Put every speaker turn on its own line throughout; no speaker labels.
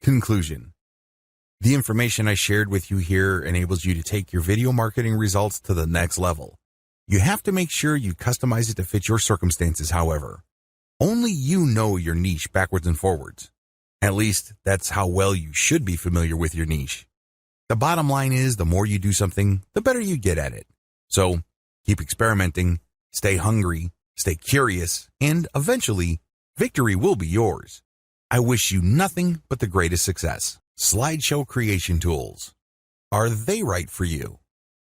Conclusion. The information I shared with you here enables you to take your video marketing results to the next level. You have to make sure you customize it to fit your circumstances, however. Only you know your niche backwards and forwards. At least, that's how well you should be familiar with your niche. The bottom line is, the more you do something, the better you get at it. So, keep experimenting, stay hungry, stay curious, and eventually, victory will be yours. I wish you nothing but the greatest success. Slideshow creation tools. Are they right for you?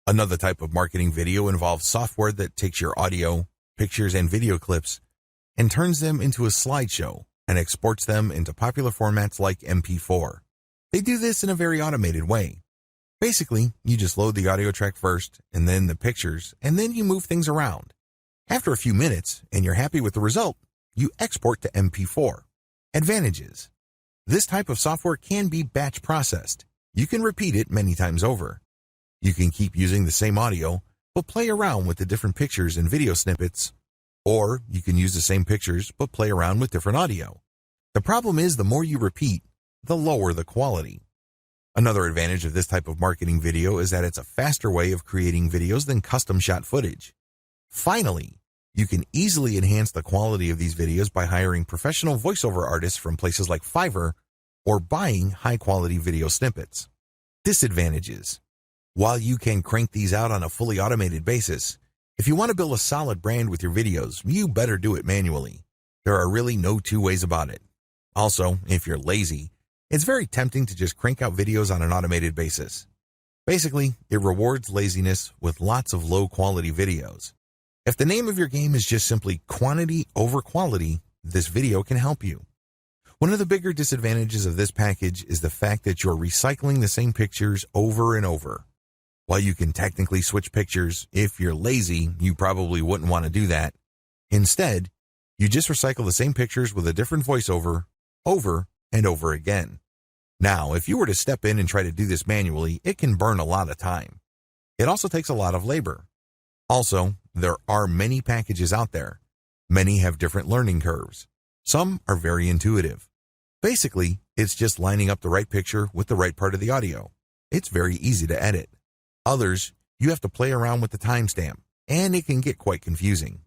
Another type of marketing video involves software that takes your audio, pictures, and video clips and turns them into a slideshow and exports them into popular formats like MP4. They do this in a very automated way. Basically, you just load the audio track first, and then the pictures, and then you move things around. After a few minutes, and you're happy with the result, you export to MP4. Advantages. This type of software can be batch processed. You can repeat it many times over. You can keep using the same audio, but play around with the different pictures and video snippets. Or you can use the same pictures, but play around with different audio. The problem is, the more you repeat, the lower the quality. Another advantage of this type of marketing video is that it's a faster way of creating videos than custom shot footage. Finally, you can easily enhance the quality of these videos by hiring professional voiceover artists from places like Fiverr or buying high-quality video snippets. Disadvantages. While you can crank these out on a fully automated basis, if you want to build a solid brand with your videos, you better do it manually. There are really no two ways about it. Also, if you're lazy, it's very tempting to just crank out videos on an automated basis. Basically, it rewards laziness with lots of low-quality videos. If the name of your game is just simply quantity over quality, this video can help you. One of the bigger disadvantages of this package is the fact that you're recycling the same pictures over and over. While you can technically switch pictures, if you're lazy, you probably wouldn't want to do that. Instead, you just recycle the same pictures with a different voiceover over and over again. Now, if you were to step in and try to do this manually, it can burn a lot of time. It also takes a lot of labor. Also, there are many packages out there. Many have different learning curves. Some are very intuitive. Basically, it's just lining up the right picture with the right part of the audio. It's very easy to edit. Others, you have to play around with the timestamp, and it can get quite confusing.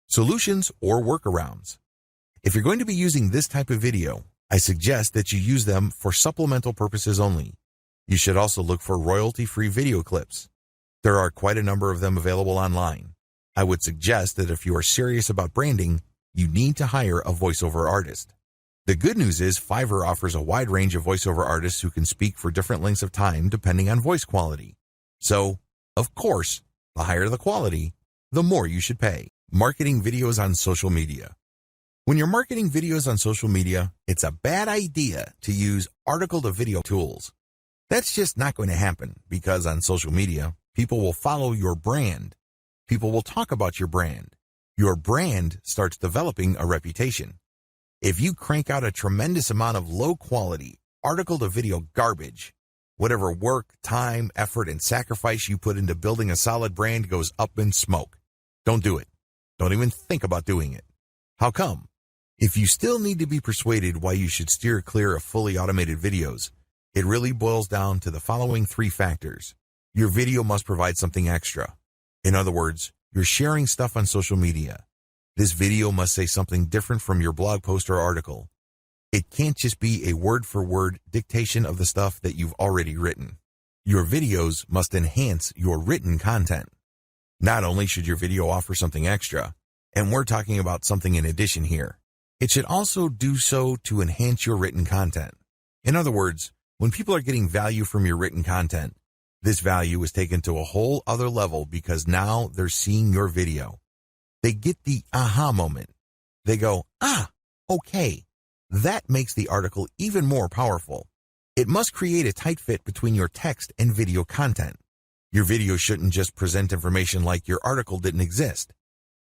Solutions or workarounds. If you're going to be using this type of video, I suggest that you use them for supplemental purposes only. You should also look for royalty-free video clips. There are quite a number of them available online. I would suggest that if you are serious about branding, you need to hire a voiceover artist. The good news is Fiverr offers a wide range of voiceover artists who can speak for different lengths of time depending on voice quality. So, of course, the higher the quality, the more you should pay. Marketing videos on social media. When you're marketing videos on social media, it's a bad idea to use article-to-video tools. That's just not going to happen because on social media, people will follow your brand. People will talk about your brand. Your brand starts developing a reputation. If you crank out a tremendous amount of low-quality, article-to-video garbage, whatever work, time, effort, and sacrifice you put into building a solid brand goes up in smoke. Don't do it. Don't even think about doing it. How come? If you still need to be persuaded why you should steer clear of fully automated videos, it really boils down to the following 3 factors. Your video must provide something extra. In other words, you're sharing stuff on social media. This video must say something different from your blog post or article. It can't just be a word-for-word dictation of the stuff that you've already written. Your videos must enhance your written content. Not only should your video offer something extra, and we're talking about something in addition here, it should also do so to enhance your written content. In other words, when people are getting value from your written content, this value is taken to a whole other level because now they're seeing your video. They get the aha moment. They go, okay. That makes the article even more powerful. It must create a tight fit between your text and video content. Your video shouldn't just present information like your article didn't exist.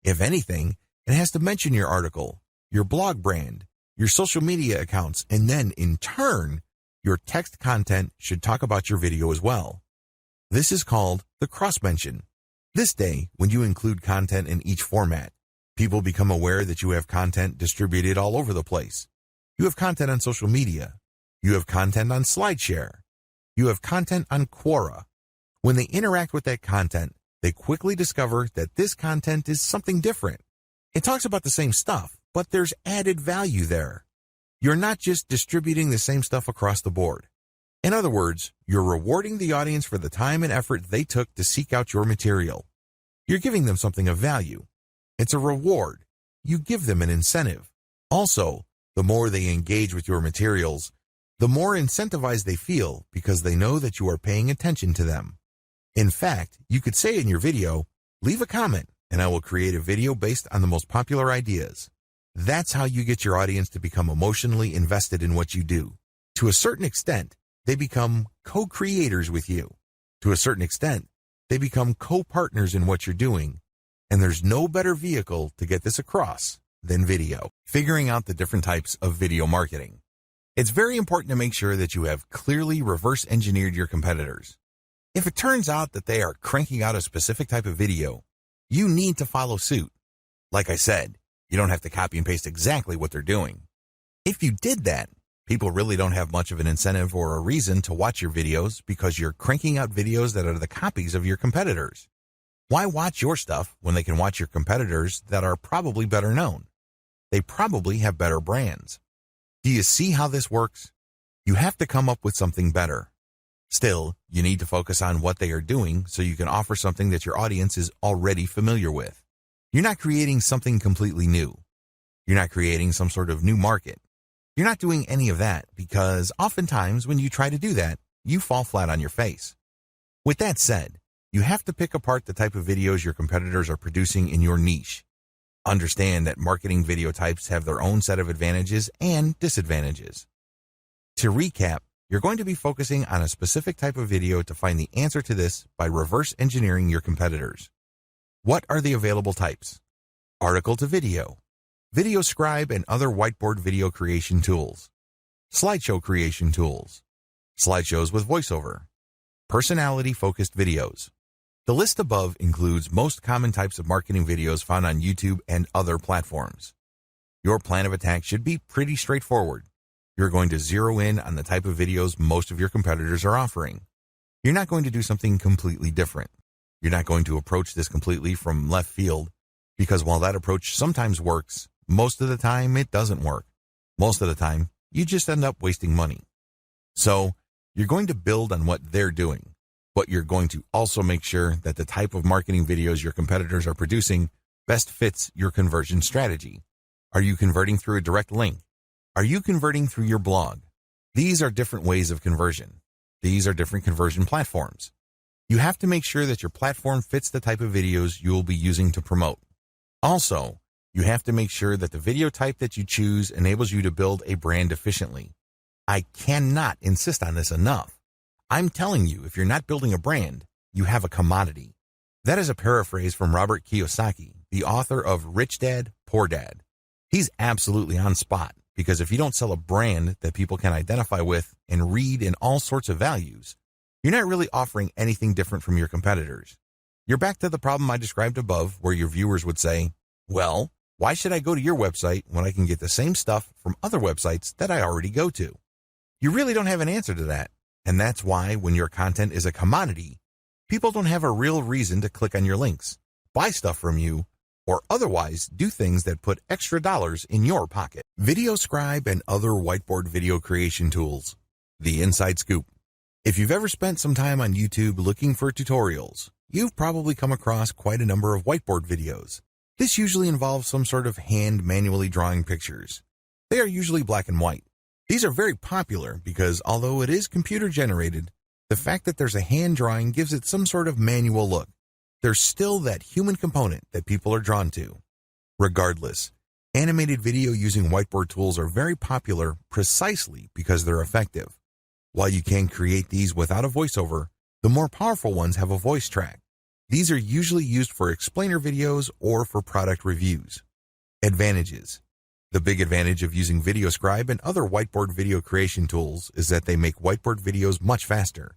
If anything, it has to mention your article, your blog brand, your social media accounts, and then, in turn, your text content should talk about your video as well. This is called the cross-mention. This day, when you include content in each format, people become aware that you have content distributed all over the place. You have content on social media. You have content on SlideShare. You have content on Quora. When they interact with that content, they quickly discover that this content is something different. It talks about the same stuff, but there's added value there. You're not just distributing the same stuff across the board. In other words, you're rewarding the audience for the time and effort they took to seek out your material. You're giving them something of value. It's a reward. You give them an incentive. Also, the more they engage with your materials, the more incentivized they feel because they know that you are paying attention to them. In fact, you could say in your video, leave a comment and I will create a video based on the most popular ideas. That's how you get your audience to become emotionally invested in what you do. To a certain extent, they become co-creators with you. To a certain extent, they become co-partners in what you're doing. And there's no better vehicle to get this across than video. Figuring out the different types of video marketing. It's very important to make sure that you have clearly reverse engineered your competitors. If it turns out that they are cranking out a specific type of video, you need to follow suit. Like I said, you don't have to copy and paste exactly what they're doing. If you did that, people really don't have much of an incentive or a reason to watch your videos because you're cranking out videos that are the copies of your competitors. Why watch your stuff when they can watch your competitors that are probably better known? They probably have better brands. Do you see how this works? You have to come up with something better. Still, you need to focus on what they are doing so you can offer something that your audience is already familiar with. You're not creating something completely new. You're not creating some sort of new market. You're not doing any of that because oftentimes when you try to do that, you fall flat on your face. With that said, you have to pick apart the type of videos your competitors are producing in your niche. Understand that marketing video types have their own set of advantages and disadvantages. To recap, you're going to be focusing on a specific type of video to find the answer to this by reverse engineering your competitors. What are the available types? Article to video, video scribe and other whiteboard video creation tools, slideshow creation tools, slideshows with voiceover, personality-focused videos. The list above includes most common types of marketing videos found on YouTube and other platforms. Your plan of attack should be pretty straightforward. You're going to zero in on the type of videos most of your competitors are offering. You're not going to do something completely different. You're not going to approach this completely from left field because while that approach sometimes works, most of the time it doesn't work. Most of the time, you just end up wasting money. So, you're going to build on what they're doing, but you're going to also make sure that the type of marketing videos your competitors are producing best fits your conversion strategy. Are you converting through a direct link? Are you converting through your blog? These are different ways of conversion. These are different conversion platforms. You have to make sure that your platform fits the type of videos you will be using to promote. Also, you have to make sure that the video type that you choose enables you to build a brand efficiently. I cannot insist on this enough. I'm telling you, if you're not building a brand, you have a commodity. That is a paraphrase from Robert Kiyosaki, the author of Rich Dad, Poor Dad. He's absolutely on spot because if you don't sell a brand that people can identify with and read in all sorts of values, you're not really offering anything different from your competitors. You're back to the problem I described above where your viewers would say, well, why should I go to your website when I can get the same stuff from other websites that I already go to? You really don't have an answer to that. And that's why when your content is a commodity, people don't have a real reason to click on your links, buy stuff from you, or otherwise do things that put extra dollars in your pocket. Video Scribe and other whiteboard video creation tools. The inside scoop. If you've ever spent some time on YouTube looking for tutorials, you've probably come across quite a number of whiteboard videos. This usually involves some sort of hand manually drawing pictures. They are usually black and white. These are very popular because although it is computer generated, the fact that there's a hand drawing gives it some sort of manual look. There's still that human component that people are drawn to. Regardless, animated video using whiteboard tools are very popular precisely because they're effective. While you can create these without a voiceover, the more powerful ones have a voice track. These are usually used for explainer videos or for product reviews. Advantages. The big advantage of using Video Scribe and other whiteboard video creation tools is that they make whiteboard videos much faster.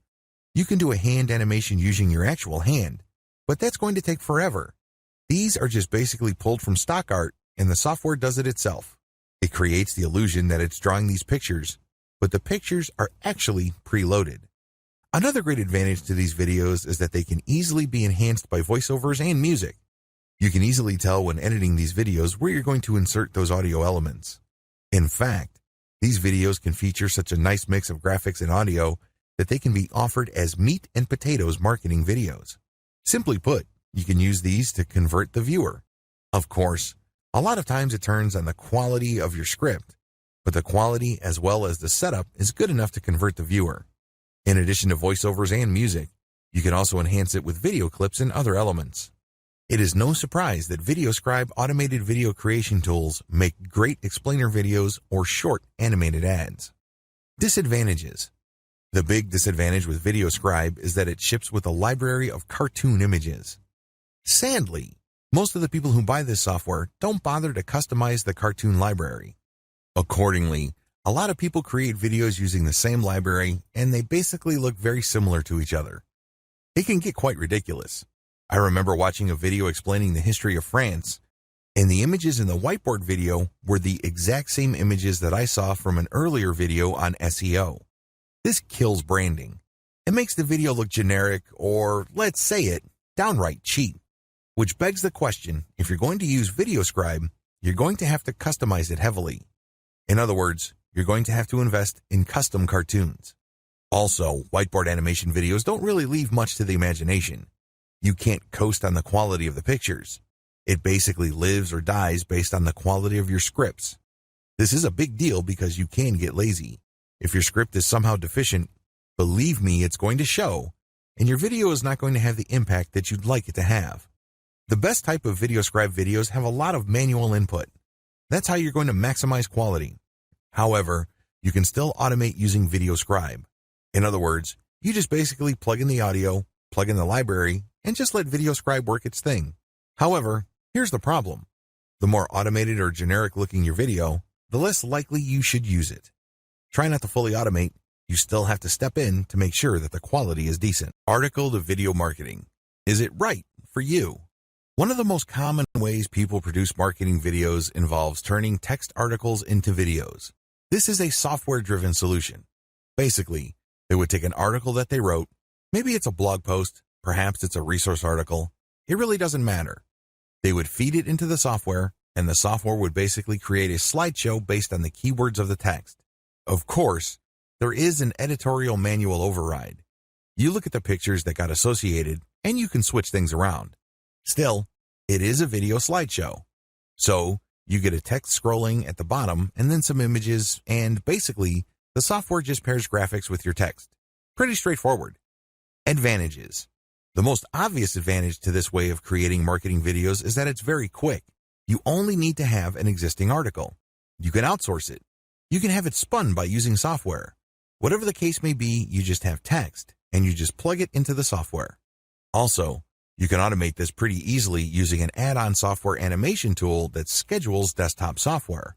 You can do a hand animation using your actual hand, but that's going to take forever. These are just basically pulled from stock art and the software does it itself. It creates the illusion that it's drawing these pictures, but the pictures are actually preloaded. Another great advantage to these videos is that they can easily be enhanced by voiceovers and music. You can easily tell when editing these videos where you're going to insert those audio elements. In fact, these videos can feature such a nice mix of graphics and audio that they can be offered as meat and potatoes marketing videos. Simply put, you can use these to convert the viewer. Of course, a lot of times it turns on the quality of your script, but the quality as well as the setup is good enough to convert the viewer. In addition to voiceovers and music, you can also enhance it with video clips and other elements. It is no surprise that VideoScribe automated video creation tools make great explainer videos or short animated ads. Disadvantages. The big disadvantage with VideoScribe is that it ships with a library of cartoon images. Sadly, most of the people who buy this software don't bother to customize the cartoon library. Accordingly, a lot of people create videos using the same library, and they basically look very similar to each other. It can get quite ridiculous. I remember watching a video explaining the history of France, and the images in the whiteboard video were the exact same images that I saw from an earlier video on SEO. This kills branding. It makes the video look generic or, let's say it, downright cheap. Which begs the question, if you're going to use VideoScribe, you're going to have to customize it heavily. In other words, you're going to have to invest in custom cartoons. Also, whiteboard animation videos don't really leave much to the imagination. You can't coast on the quality of the pictures. It basically lives or dies based on the quality of your scripts. This is a big deal because you can get lazy. If your script is somehow deficient, believe me, it's going to show, and your video is not going to have the impact that you'd like it to have. The best type of VideoScribe videos have a lot of manual input. That's how you're going to maximize quality. However, you can still automate using VideoScribe. In other words, you just basically plug in the audio, plug in the library, and just let VideoScribe work its thing. However, here's the problem. The more automated or generic looking your video, the less likely you should use it. Try not to fully automate. You still have to step in to make sure that the quality is decent. Article to video marketing. Is it right for you? One of the most common ways people produce marketing videos involves turning text articles into videos. This is a software-driven solution. Basically, they would take an article that they wrote, maybe it's a blog post, perhaps it's a resource article, it really doesn't matter. They would feed it into the software, and the software would basically create a slideshow based on the keywords of the text. Of course, there is an editorial manual override. You look at the pictures that got associated, and you can switch things around. Still, it is a video slideshow. So, you get a text scrolling at the bottom and then some images, and basically, the software just pairs graphics with your text. Pretty straightforward. Advantages. The most obvious advantage to this way of creating marketing videos is that it's very quick. You only need to have an existing article. You can outsource it. You can have it spun by using software. Whatever the case may be, you just have text, and you just plug it into the software. Also, you can automate this pretty easily using an add-on software animation tool that schedules desktop software.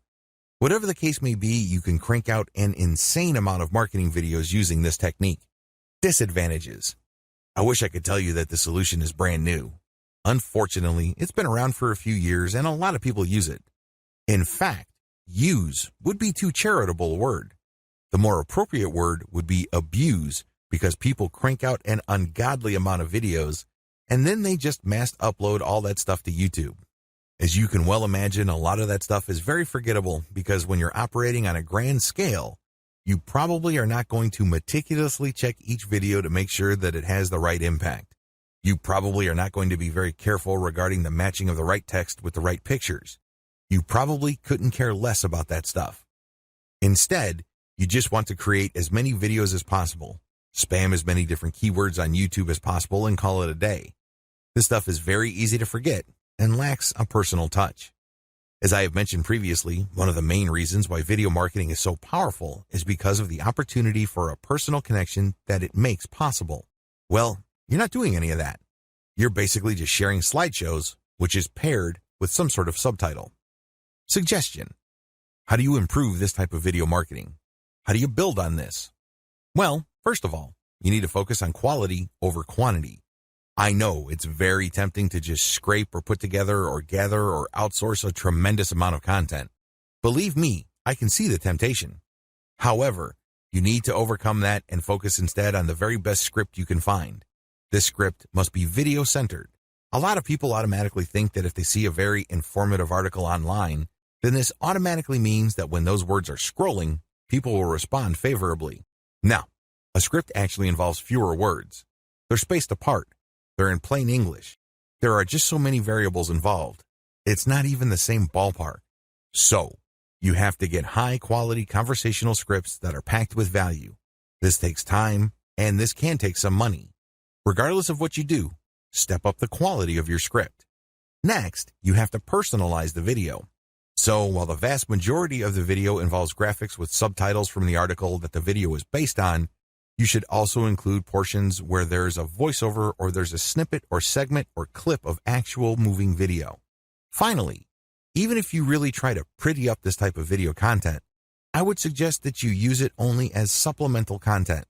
Whatever the case may be, you can crank out an insane amount of marketing videos using this technique. Disadvantages. I wish I could tell you that the solution is brand new. Unfortunately, it's been around for a few years and a lot of people use it. In fact, use would be too charitable a word. The more appropriate word would be abuse, because people crank out an ungodly amount of videos and then they just mass upload all that stuff to YouTube. As you can well imagine, a lot of that stuff is very forgettable because when you're operating on a grand scale, you probably are not going to meticulously check each video to make sure that it has the right impact. You probably are not going to be very careful regarding the matching of the right text with the right pictures. You probably couldn't care less about that stuff. Instead, you just want to create as many videos as possible, spam as many different keywords on YouTube as possible, and call it a day. This stuff is very easy to forget and lacks a personal touch. As I have mentioned previously, one of the main reasons why video marketing is so powerful is because of the opportunity for a personal connection that it makes possible. Well, you're not doing any of that. You're basically just sharing slideshows, which is paired with some sort of subtitle. Suggestion. How do you improve this type of video marketing? How do you build on this? Well, first of all, you need to focus on quality over quantity. I know it's very tempting to just scrape or put together or gather or outsource a tremendous amount of content. Believe me, I can see the temptation. However, You need to overcome that and focus instead on the very best script you can find. This script must be video-centered. A lot of people automatically think that if they see a very informative article online, then this automatically means that when those words are scrolling, people will respond favorably. Now, a script actually involves fewer words. They're spaced apart. They're in plain English. There are just so many variables involved. It's not even the same ballpark. So, you have to get high-quality conversational scripts that are packed with value. This takes time, and this can take some money. Regardless of what you do, step up the quality of your script. Next, you have to personalize the video. So, while the vast majority of the video involves graphics with subtitles from the article that the video is based on, you should also include portions where there's a voiceover or there's a snippet or segment or clip of actual moving video. Finally, even if you really try to pretty up this type of video content, I would suggest that you use it only as supplemental content.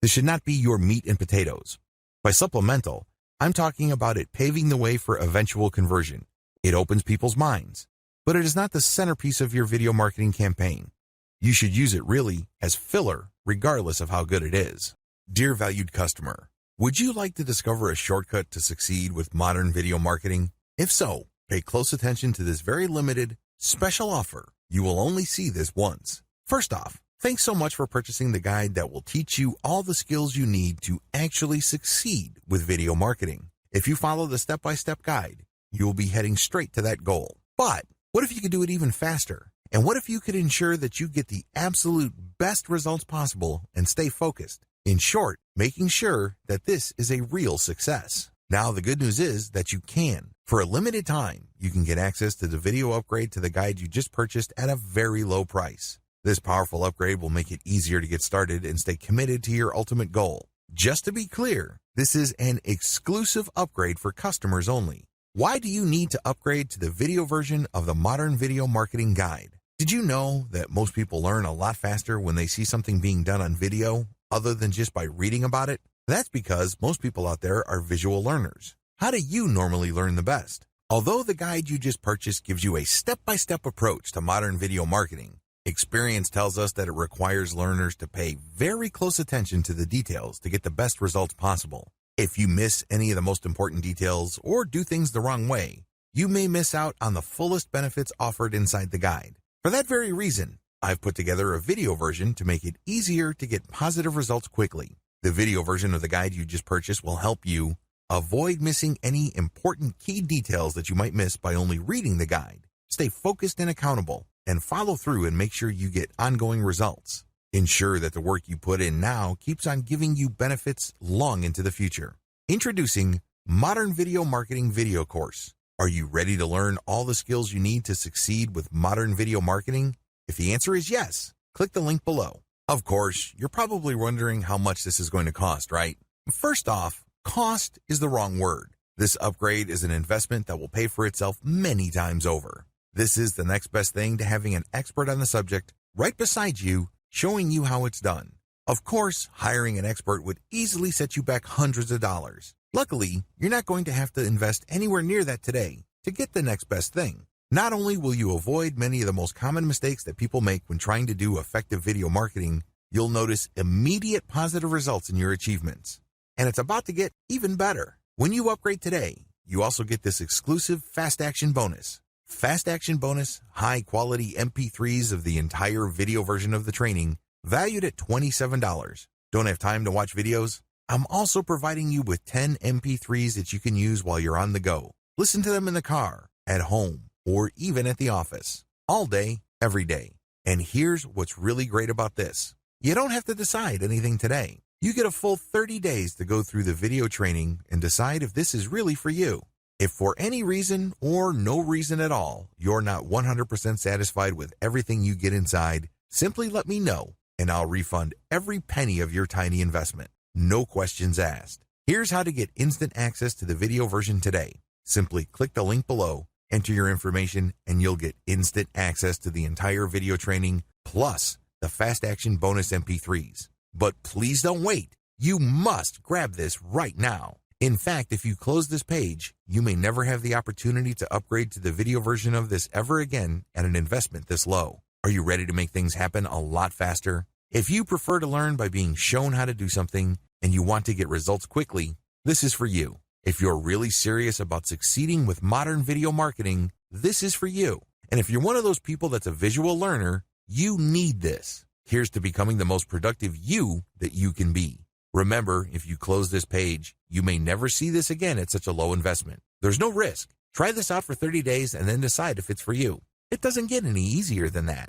This should not be your meat and potatoes. By supplemental, I'm talking about it paving the way for eventual conversion. It opens people's minds, but it is not the centerpiece of your video marketing campaign. You should use it really as filler, regardless of how good it is. Dear valued customer, would you like to discover a shortcut to succeed with modern video marketing? If so, pay close attention to this very limited, special offer. You will only see this once. First off, thanks so much for purchasing the guide that will teach you all the skills you need to actually succeed with video marketing. If you follow the step-by-step guide, you will be heading straight to that goal. But what if you could do it even faster? And what if you could ensure that you get the absolute best results possible and stay focused? In short, making sure that this is a real success. Now, the good news is that you can. For a limited time, you can get access to the video upgrade to the guide you just purchased at a very low price. This powerful upgrade will make it easier to get started and stay committed to your ultimate goal. Just to be clear, this is an exclusive upgrade for customers only. Why do you need to upgrade to the video version of the Modern Video Marketing Guide? Did you know that most people learn a lot faster when they see something being done on video, other than just by reading about it? That's because most people out there are visual learners. How do you normally learn the best? Although the guide you just purchased gives you a step-by-step approach to modern video marketing, experience tells us that it requires learners to pay very close attention to the details to get the best results possible. If you miss any of the most important details or do things the wrong way, you may miss out on the fullest benefits offered inside the guide. For that very reason, I've put together a video version to make it easier to get positive results quickly. The video version of the guide you just purchased will help you avoid missing any important key details that you might miss by only reading the guide. Stay focused and accountable, and follow through and make sure you get ongoing results. Ensure that the work you put in now keeps on giving you benefits long into the future. Introducing Modern Video Marketing Video Course. Are you ready to learn all the skills you need to succeed with modern video marketing? If the answer is yes, click the link below. Of course, you're probably wondering how much this is going to cost, right? First off, cost is the wrong word. This upgrade is an investment that will pay for itself many times over. This is the next best thing to having an expert on the subject right beside you, showing you how it's done. Of course, hiring an expert would easily set you back hundreds of dollars. Luckily, you're not going to have to invest anywhere near that today to get the next best thing. Not only will you avoid many of the most common mistakes that people make when trying to do effective video marketing, you'll notice immediate positive results in your achievements. And it's about to get even better. When you upgrade today, you also get this exclusive Fast Action bonus. Fast Action bonus, high-quality MP3s of the entire video version of the training, valued at $27. Don't have time to watch videos? I'm also providing you with 10 MP3s that you can use while you're on the go. Listen to them in the car, at home, or even at the office. All day, every day. And here's what's really great about this. You don't have to decide anything today. You get a full 30 days to go through the video training and decide if this is really for you. If for any reason or no reason at all, you're not 100% satisfied with everything you get inside, simply let me know and I'll refund every penny of your tiny investment. No questions asked. Here's how to get instant access to the video version today. Simply click the link below, enter your information, and you'll get instant access to the entire video training plus the Fast Action bonus MP3s. But please don't wait. You must grab this right now. In fact, if you close this page, you may never have the opportunity to upgrade to the video version of this ever again at an investment this low. Are you ready to make things happen a lot faster? If you prefer to learn by being shown how to do something and you want to get results quickly, this is for you. If you're really serious about succeeding with modern video marketing, this is for you. And if you're one of those people that's a visual learner, you need this. Here's to becoming the most productive you that you can be. Remember, if you close this page, you may never see this again at such a low investment. There's no risk. Try this out for 30 days and then decide if it's for you. It doesn't get any easier than that.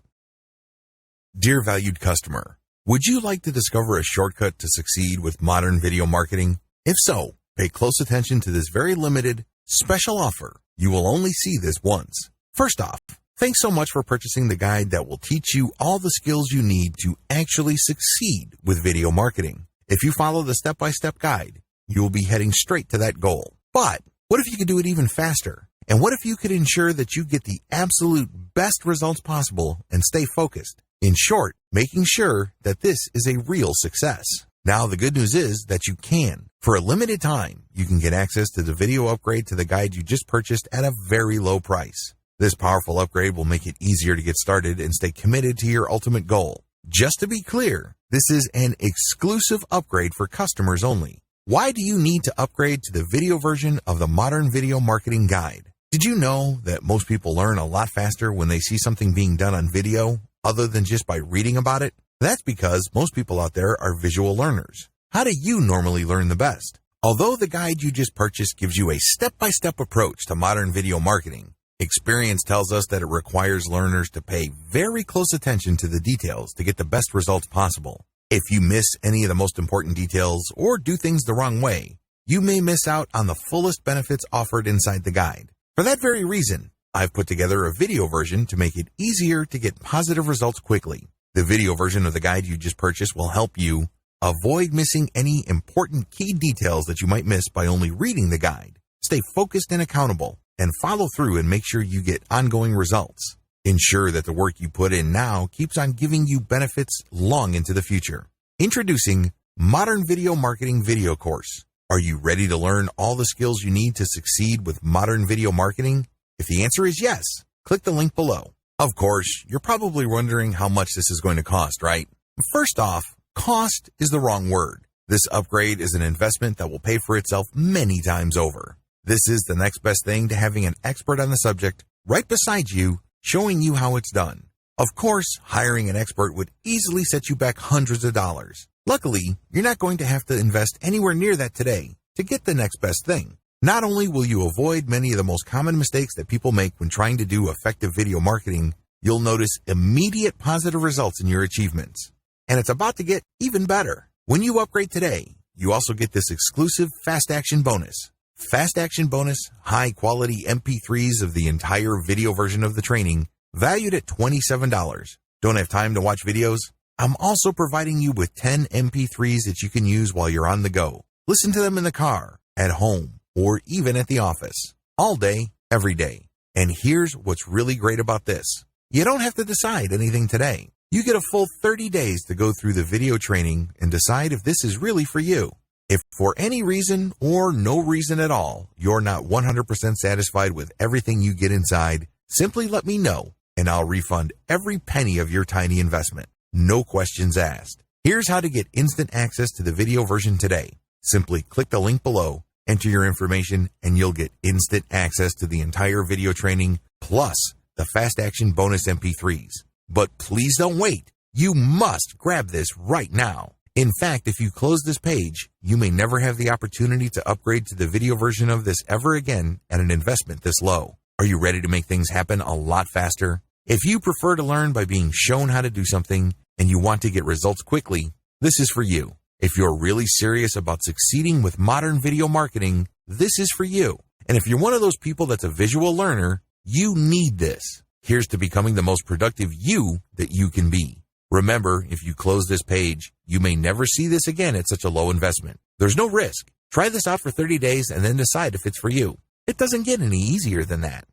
Dear valued customer, would you like to discover a shortcut to succeed with modern video marketing? If so, pay close attention to this very limited, special offer. You will only see this once. First off, thanks so much for purchasing the guide that will teach you all the skills you need to actually succeed with video marketing. If you follow the step-by-step guide, you will be heading straight to that goal. But what if you could do it even faster? And what if you could ensure that you get the absolute best results possible and stay focused? In short, making sure that this is a real success. Now, the good news is that you can. For a limited time, you can get access to the video upgrade to the guide you just purchased at a very low price. This powerful upgrade will make it easier to get started and stay committed to your ultimate goal. Just to be clear, this is an exclusive upgrade for customers only. Why do you need to upgrade to the video version of the Modern Video Marketing Guide? Did you know that most people learn a lot faster when they see something being done on video other than just by reading about it? That's because most people out there are visual learners. How do you normally learn the best? Although the guide you just purchased gives you a step-by-step approach to modern video marketing, experience tells us that it requires learners to pay very close attention to the details to get the best results possible. If you miss any of the most important details or do things the wrong way, you may miss out on the fullest benefits offered inside the guide. For that very reason, I've put together a video version to make it easier to get positive results quickly. The video version of the guide you just purchased will help you avoid missing any important key details that you might miss by only reading the guide. Stay focused and accountable, and follow through and make sure you get ongoing results. Ensure that the work you put in now keeps on giving you benefits long into the future. Introducing Modern Video Marketing Video Course. Are you ready to learn all the skills you need to succeed with modern video marketing? If the answer is yes, click the link below. Of course, you're probably wondering how much this is going to cost, right? First off, cost is the wrong word. This upgrade is an investment that will pay for itself many times over. This is the next best thing to having an expert on the subject right beside you, showing you how it's done. Of course, hiring an expert would easily set you back hundreds of dollars. Luckily, you're not going to have to invest anywhere near that today to get the next best thing. Not only will you avoid many of the most common mistakes that people make when trying to do effective video marketing, you'll notice immediate positive results in your achievements. And it's about to get even better. When you upgrade today, you also get this exclusive Fast Action bonus. Fast Action bonus, high quality MP3s of the entire video version of the training, valued at $27. Don't have time to watch videos? I'm also providing you with 10 MP3s that you can use while you're on the go. Listen to them in the car, at home, or even at the office. All day, every day. And here's what's really great about this. You don't have to decide anything today. You get a full 30 days to go through the video training and decide if this is really for you. If for any reason or no reason at all, you're not 100% satisfied with everything you get inside, simply let me know and I'll refund every penny of your tiny investment. No questions asked. Here's how to get instant access to the video version today. Simply click the link below, enter your information, and you'll get instant access to the entire video training plus the Fast Action bonus MP3s. But please don't wait. You must grab this right now. In fact, if you close this page, you may never have the opportunity to upgrade to the video version of this ever again at an investment this low. Are you ready to make things happen a lot faster? If you prefer to learn by being shown how to do something and you want to get results quickly, this is for you. If you're really serious about succeeding with modern video marketing, this is for you. And if you're one of those people that's a visual learner, you need this. Here's to becoming the most productive you that you can be. Remember, if you close this page, you may never see this again at such a low investment. There's no risk. Try this out for 30 days and then decide if it's for you. It doesn't get any easier than that.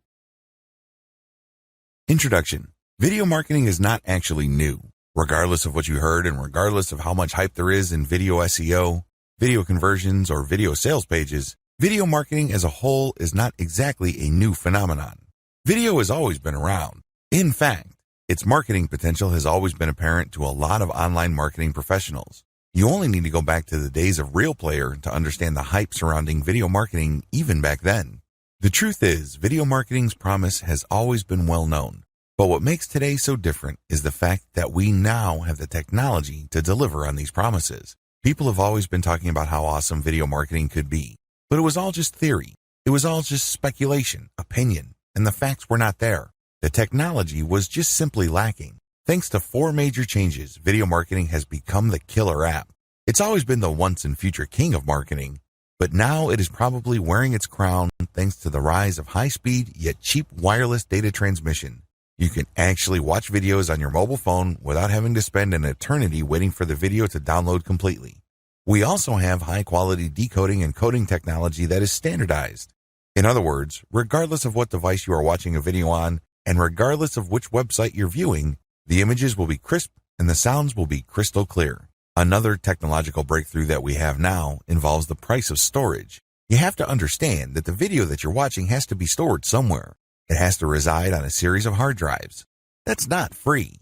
Introduction. Video marketing is not actually new. Regardless of what you heard and regardless of how much hype there is in video SEO, video conversions, or video sales pages, video marketing as a whole is not exactly a new phenomenon. Video has always been around. In fact, Its marketing potential has always been apparent to a lot of online marketing professionals. You only need to go back to the days of Real Player to understand the hype surrounding video marketing even back then. The truth is, video marketing's promise has always been well known. But what makes today so different is the fact that we now have the technology to deliver on these promises. People have always been talking about how awesome video marketing could be, but it was all just theory. It was all just speculation, opinion, and the facts were not there. The technology was just simply lacking. Thanks to 4 major changes, video marketing has become the killer app. It's always been the once and future king of marketing, but now it is probably wearing its crown thanks to the rise of high-speed yet cheap wireless data transmission. You can actually watch videos on your mobile phone without having to spend an eternity waiting for the video to download completely. We also have high-quality decoding and coding technology that is standardized. In other words, regardless of what device you are watching a video on, and regardless of which website you're viewing, the images will be crisp and the sounds will be crystal clear. Another technological breakthrough that we have now involves the price of storage. You have to understand that the video that you're watching has to be stored somewhere. It has to reside on a series of hard drives. That's not free.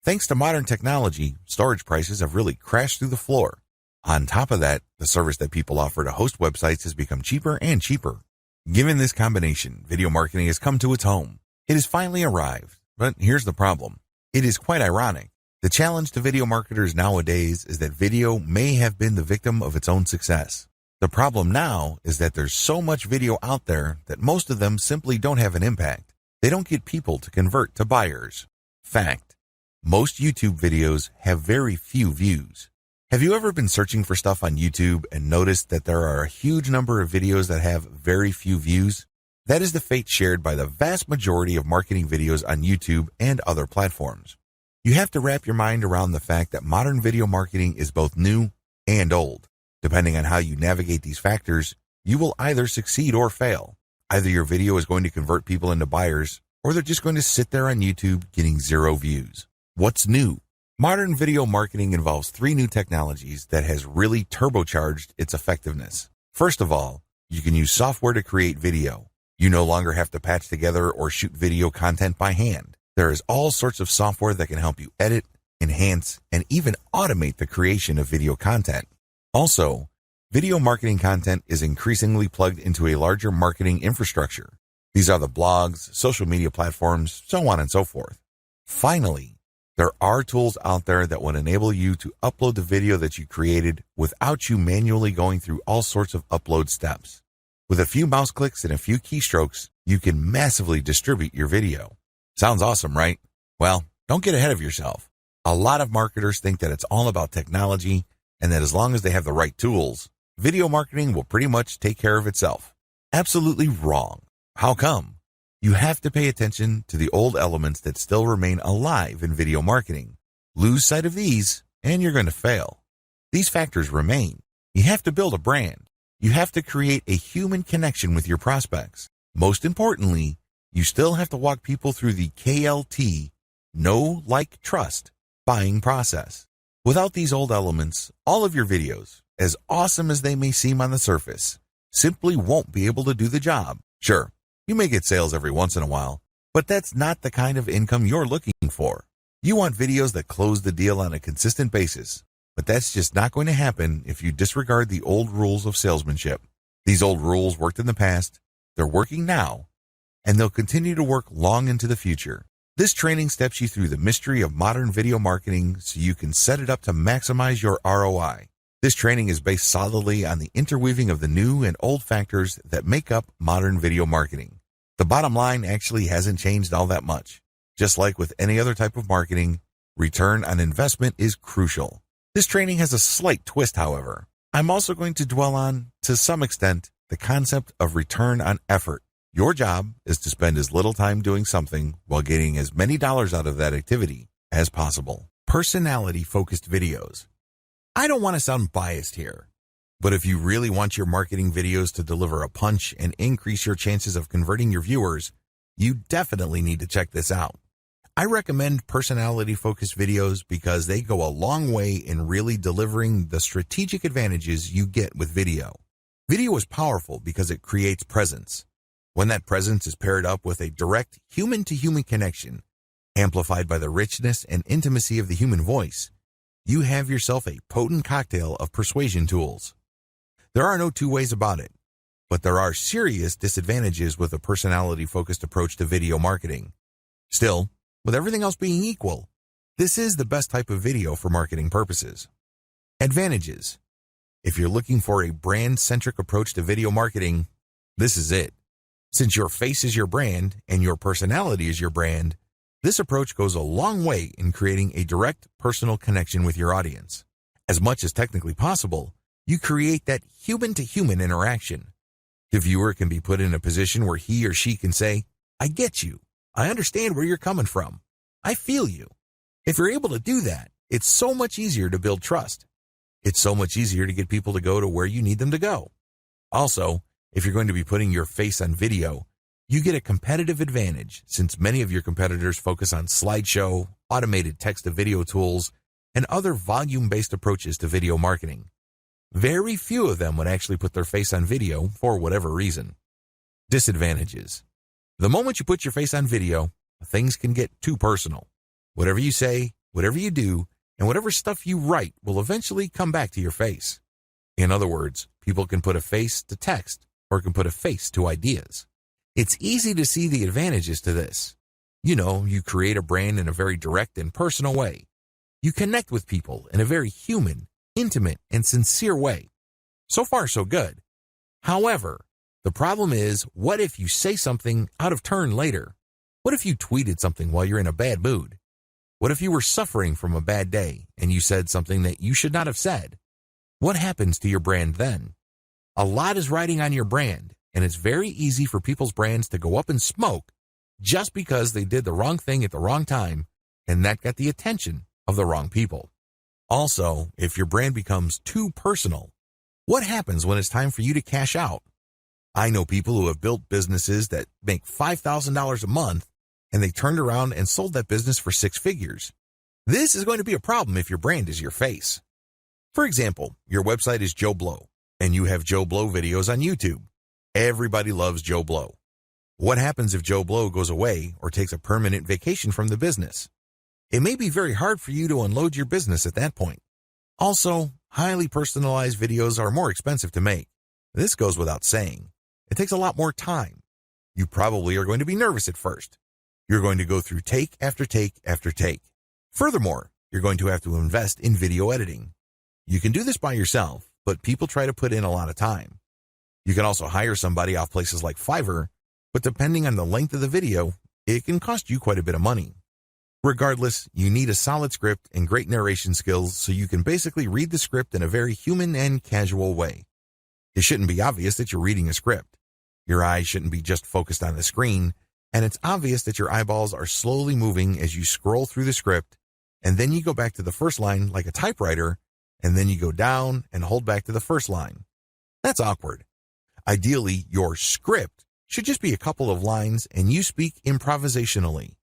Thanks to modern technology, storage prices have really crashed through the floor. On top of that, the service that people offer to host websites has become cheaper and cheaper. Given this combination, video marketing has come to its home. It has finally arrived, but here's the problem. It is quite ironic. The challenge to video marketers nowadays is that video may have been the victim of its own success. The problem now is that there's so much video out there that most of them simply don't have an impact. They don't get people to convert to buyers. Fact: most YouTube videos have very few views. Have you ever been searching for stuff on YouTube and noticed that there are a huge number of videos that have very few views? That is the fate shared by the vast majority of marketing videos on YouTube and other platforms. You have to wrap your mind around the fact that modern video marketing is both new and old. Depending on how you navigate these factors, you will either succeed or fail. Either your video is going to convert people into buyers, or they're just going to sit there on YouTube getting 0 views. What's new? Modern video marketing involves 3 new technologies that has really turbocharged its effectiveness. First of all, you can use software to create video. You no longer have to patch together or shoot video content by hand. There is all sorts of software that can help you edit, enhance, and even automate the creation of video content. Also, video marketing content is increasingly plugged into a larger marketing infrastructure. These are the blogs, social media platforms, so on and so forth. Finally, there are tools out there that would enable you to upload the video that you created without you manually going through all sorts of upload steps. With a few mouse clicks and a few keystrokes, you can massively distribute your video. Sounds awesome, right? Well, don't get ahead of yourself. A lot of marketers think that it's all about technology and that as long as they have the right tools, video marketing will pretty much take care of itself. Absolutely wrong. How come? You have to pay attention to the old elements that still remain alive in video marketing. Lose sight of these, and you're going to fail. These factors remain. You have to build a brand. You have to create a human connection with your prospects. Most importantly, you still have to walk people through the KLT, know, like, trust, buying process. Without these old elements, all of your videos, as awesome as they may seem on the surface, simply won't be able to do the job. Sure, you may get sales every once in a while, but that's not the kind of income you're looking for. You want videos that close the deal on a consistent basis, but that's just not going to happen if you disregard the old rules of salesmanship. These old rules worked in the past, they're working now, and they'll continue to work long into the future. This training steps you through the mystery of modern video marketing so you can set it up to maximize your ROI. This training is based solidly on the interweaving of the new and old factors that make up modern video marketing. The bottom line actually hasn't changed all that much. Just like with any other type of marketing, return on investment is crucial. This training has a slight twist, however. I'm also going to dwell on, to some extent, the concept of return on effort. Your job is to spend as little time doing something while getting as many dollars out of that activity as possible. Personality-focused videos. I don't want to sound biased here, but if you really want your marketing videos to deliver a punch and increase your chances of converting your viewers, you definitely need to check this out. I recommend personality-focused videos because they go a long way in really delivering the strategic advantages you get with video. Video is powerful because it creates presence. When that presence is paired up with a direct human-to-human connection, Amplified by the richness and intimacy of the human voice, you have yourself a potent cocktail of persuasion tools. There are no two ways about it, but there are serious disadvantages with a personality-focused approach to video marketing. Still, with everything else being equal, this is the best type of video for marketing purposes. Advantages. If you're looking for a brand-centric approach to video marketing, this is it. Since your face is your brand and your personality is your brand, this approach goes a long way in creating a direct personal connection with your audience. As much as technically possible, you create that human-to-human interaction. The viewer can be put in a position where he or she can say, "I get you. I understand where you're coming from. I feel you." If you're able to do that, it's so much easier to build trust. It's so much easier to get people to go to where you need them to go. Also, if you're going to be putting your face on video, you get a competitive advantage since many of your competitors focus on slideshow, automated text-to-video tools, and other volume-based approaches to video marketing. Very few of them would actually put their face on video for whatever reason. Disadvantages. The moment you put your face on video, things can get too personal. Whatever you say, whatever you do, and whatever stuff you write will eventually come back to your face. In other words, people can put a face to text or can put a face to ideas. It's easy to see the advantages to this. You create a brand in a very direct and personal way. You connect with people in a very human, intimate, and sincere way. So far, so good. However, the problem is, what if you say something out of turn later? What if you tweeted something while you're in a bad mood? What if you were suffering from a bad day and you said something that you should not have said? What happens to your brand then? A lot is riding on your brand, and it's very easy for people's brands to go up in smoke just because they did the wrong thing at the wrong time, and that got the attention of the wrong people. Also, if your brand becomes too personal, what happens when it's time for you to cash out? I know people who have built businesses that make $5,000 a month, and they turned around and sold that business for 6 figures. This is going to be a problem if your brand is your face. For example, your website is Joe Blow, and you have Joe Blow videos on YouTube. Everybody loves Joe Blow. What happens if Joe Blow goes away or takes a permanent vacation from the business? It may be very hard for you to unload your business at that point. Also, highly personalized videos are more expensive to make. This goes without saying. It takes a lot more time. You probably are going to be nervous at first. You're going to go through take after take after take. Furthermore, you're going to have to invest in video editing. You can do this by yourself, but people try to put in a lot of time. You can also hire somebody off places like Fiverr, but depending on the length of the video, it can cost you quite a bit of money. Regardless, you need a solid script and great narration skills so you can basically read the script in a very human and casual way. It shouldn't be obvious that you're reading a script. Your eyes shouldn't be just focused on the screen, and it's obvious that your eyeballs are slowly moving as you scroll through the script, and then you go back to the first line like a typewriter, and then you go down and hold back to the first line. That's awkward. Ideally, your script should just be a couple of lines and you speak improvisationally.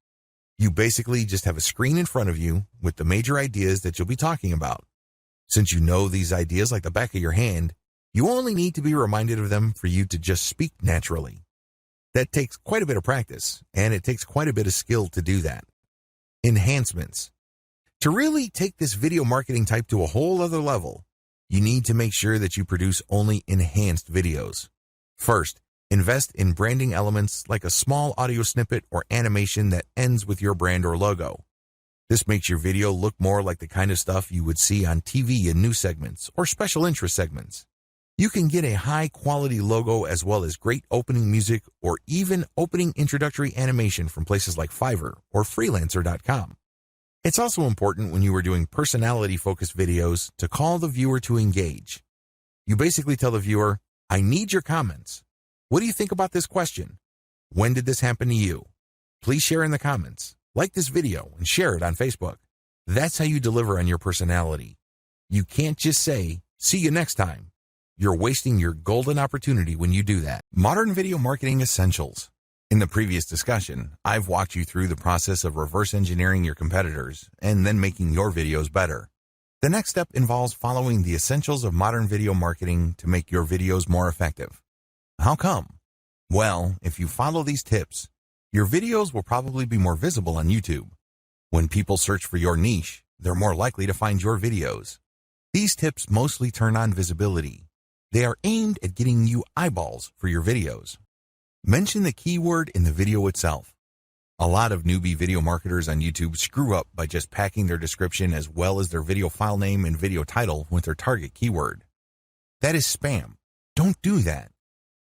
You basically just have a screen in front of you with the major ideas that you'll be talking about. Since you know these ideas like the back of your hand, you only need to be reminded of them for you to just speak naturally. That takes quite a bit of practice, and it takes quite a bit of skill to do that. Enhancements. To really take this video marketing type to a whole other level, you need to make sure that you produce only enhanced videos. First, invest in branding elements like a small audio snippet or animation that ends with your brand or logo. This makes your video look more like the kind of stuff you would see on TV in news segments or special interest segments. You can get a high-quality logo as well as great opening music or even opening introductory animation from places like Fiverr or Freelancer.com. It's also important when you are doing personality-focused videos to call the viewer to engage. You basically tell the viewer, "I need your comments. What do you think about this question? When did this happen to you? Please share in the comments. Like this video and share it on Facebook." That's how you deliver on your personality. You can't just say, "See you next time." You're wasting your golden opportunity when you do that. Modern video marketing essentials. In the previous discussion, I've walked you through the process of reverse engineering your competitors and then making your videos better. The next step involves following the essentials of modern video marketing to make your videos more effective. How come? Well, if you follow these tips, your videos will probably be more visible on YouTube. When people search for your niche, they're more likely to find your videos. These tips mostly turn on visibility. They are aimed at getting you eyeballs for your videos. Mention the keyword in the video itself. A lot of newbie video marketers on YouTube screw up by just packing their description as well as their video file name and video title with their target keyword. That is spam. Don't do that.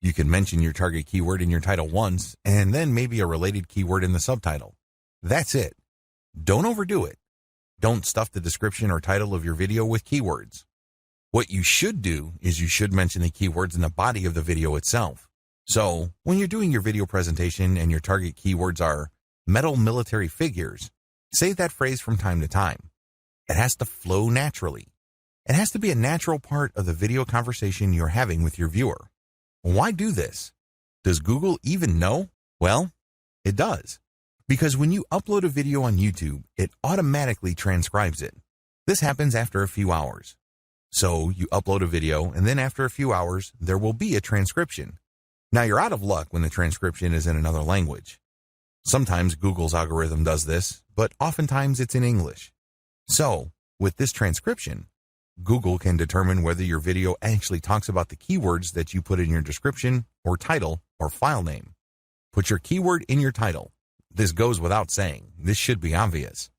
You can mention your target keyword in your title once and then maybe a related keyword in the subtitle. That's it. Don't overdo it. Don't stuff the description or title of your video with keywords. What you should do is you should mention the keywords in the body of the video itself. So, when you're doing your video presentation and your target keywords are metal military figures, say that phrase from time to time. It has to flow naturally. It has to be a natural part of the video conversation you're having with your viewer. Why do this? Does Google even know? Well, it does. Because when you upload a video on YouTube, it automatically transcribes it. This happens after a few hours. So, you upload a video, and then after a few hours, there will be a transcription. Now, you're out of luck when the transcription is in another language. Sometimes Google's algorithm does this, but oftentimes it's in English. So, with this transcription, Google can determine whether your video actually talks about the keywords that you put in your description or title or file name. Put your keyword in your title. This goes without saying. This should be obvious.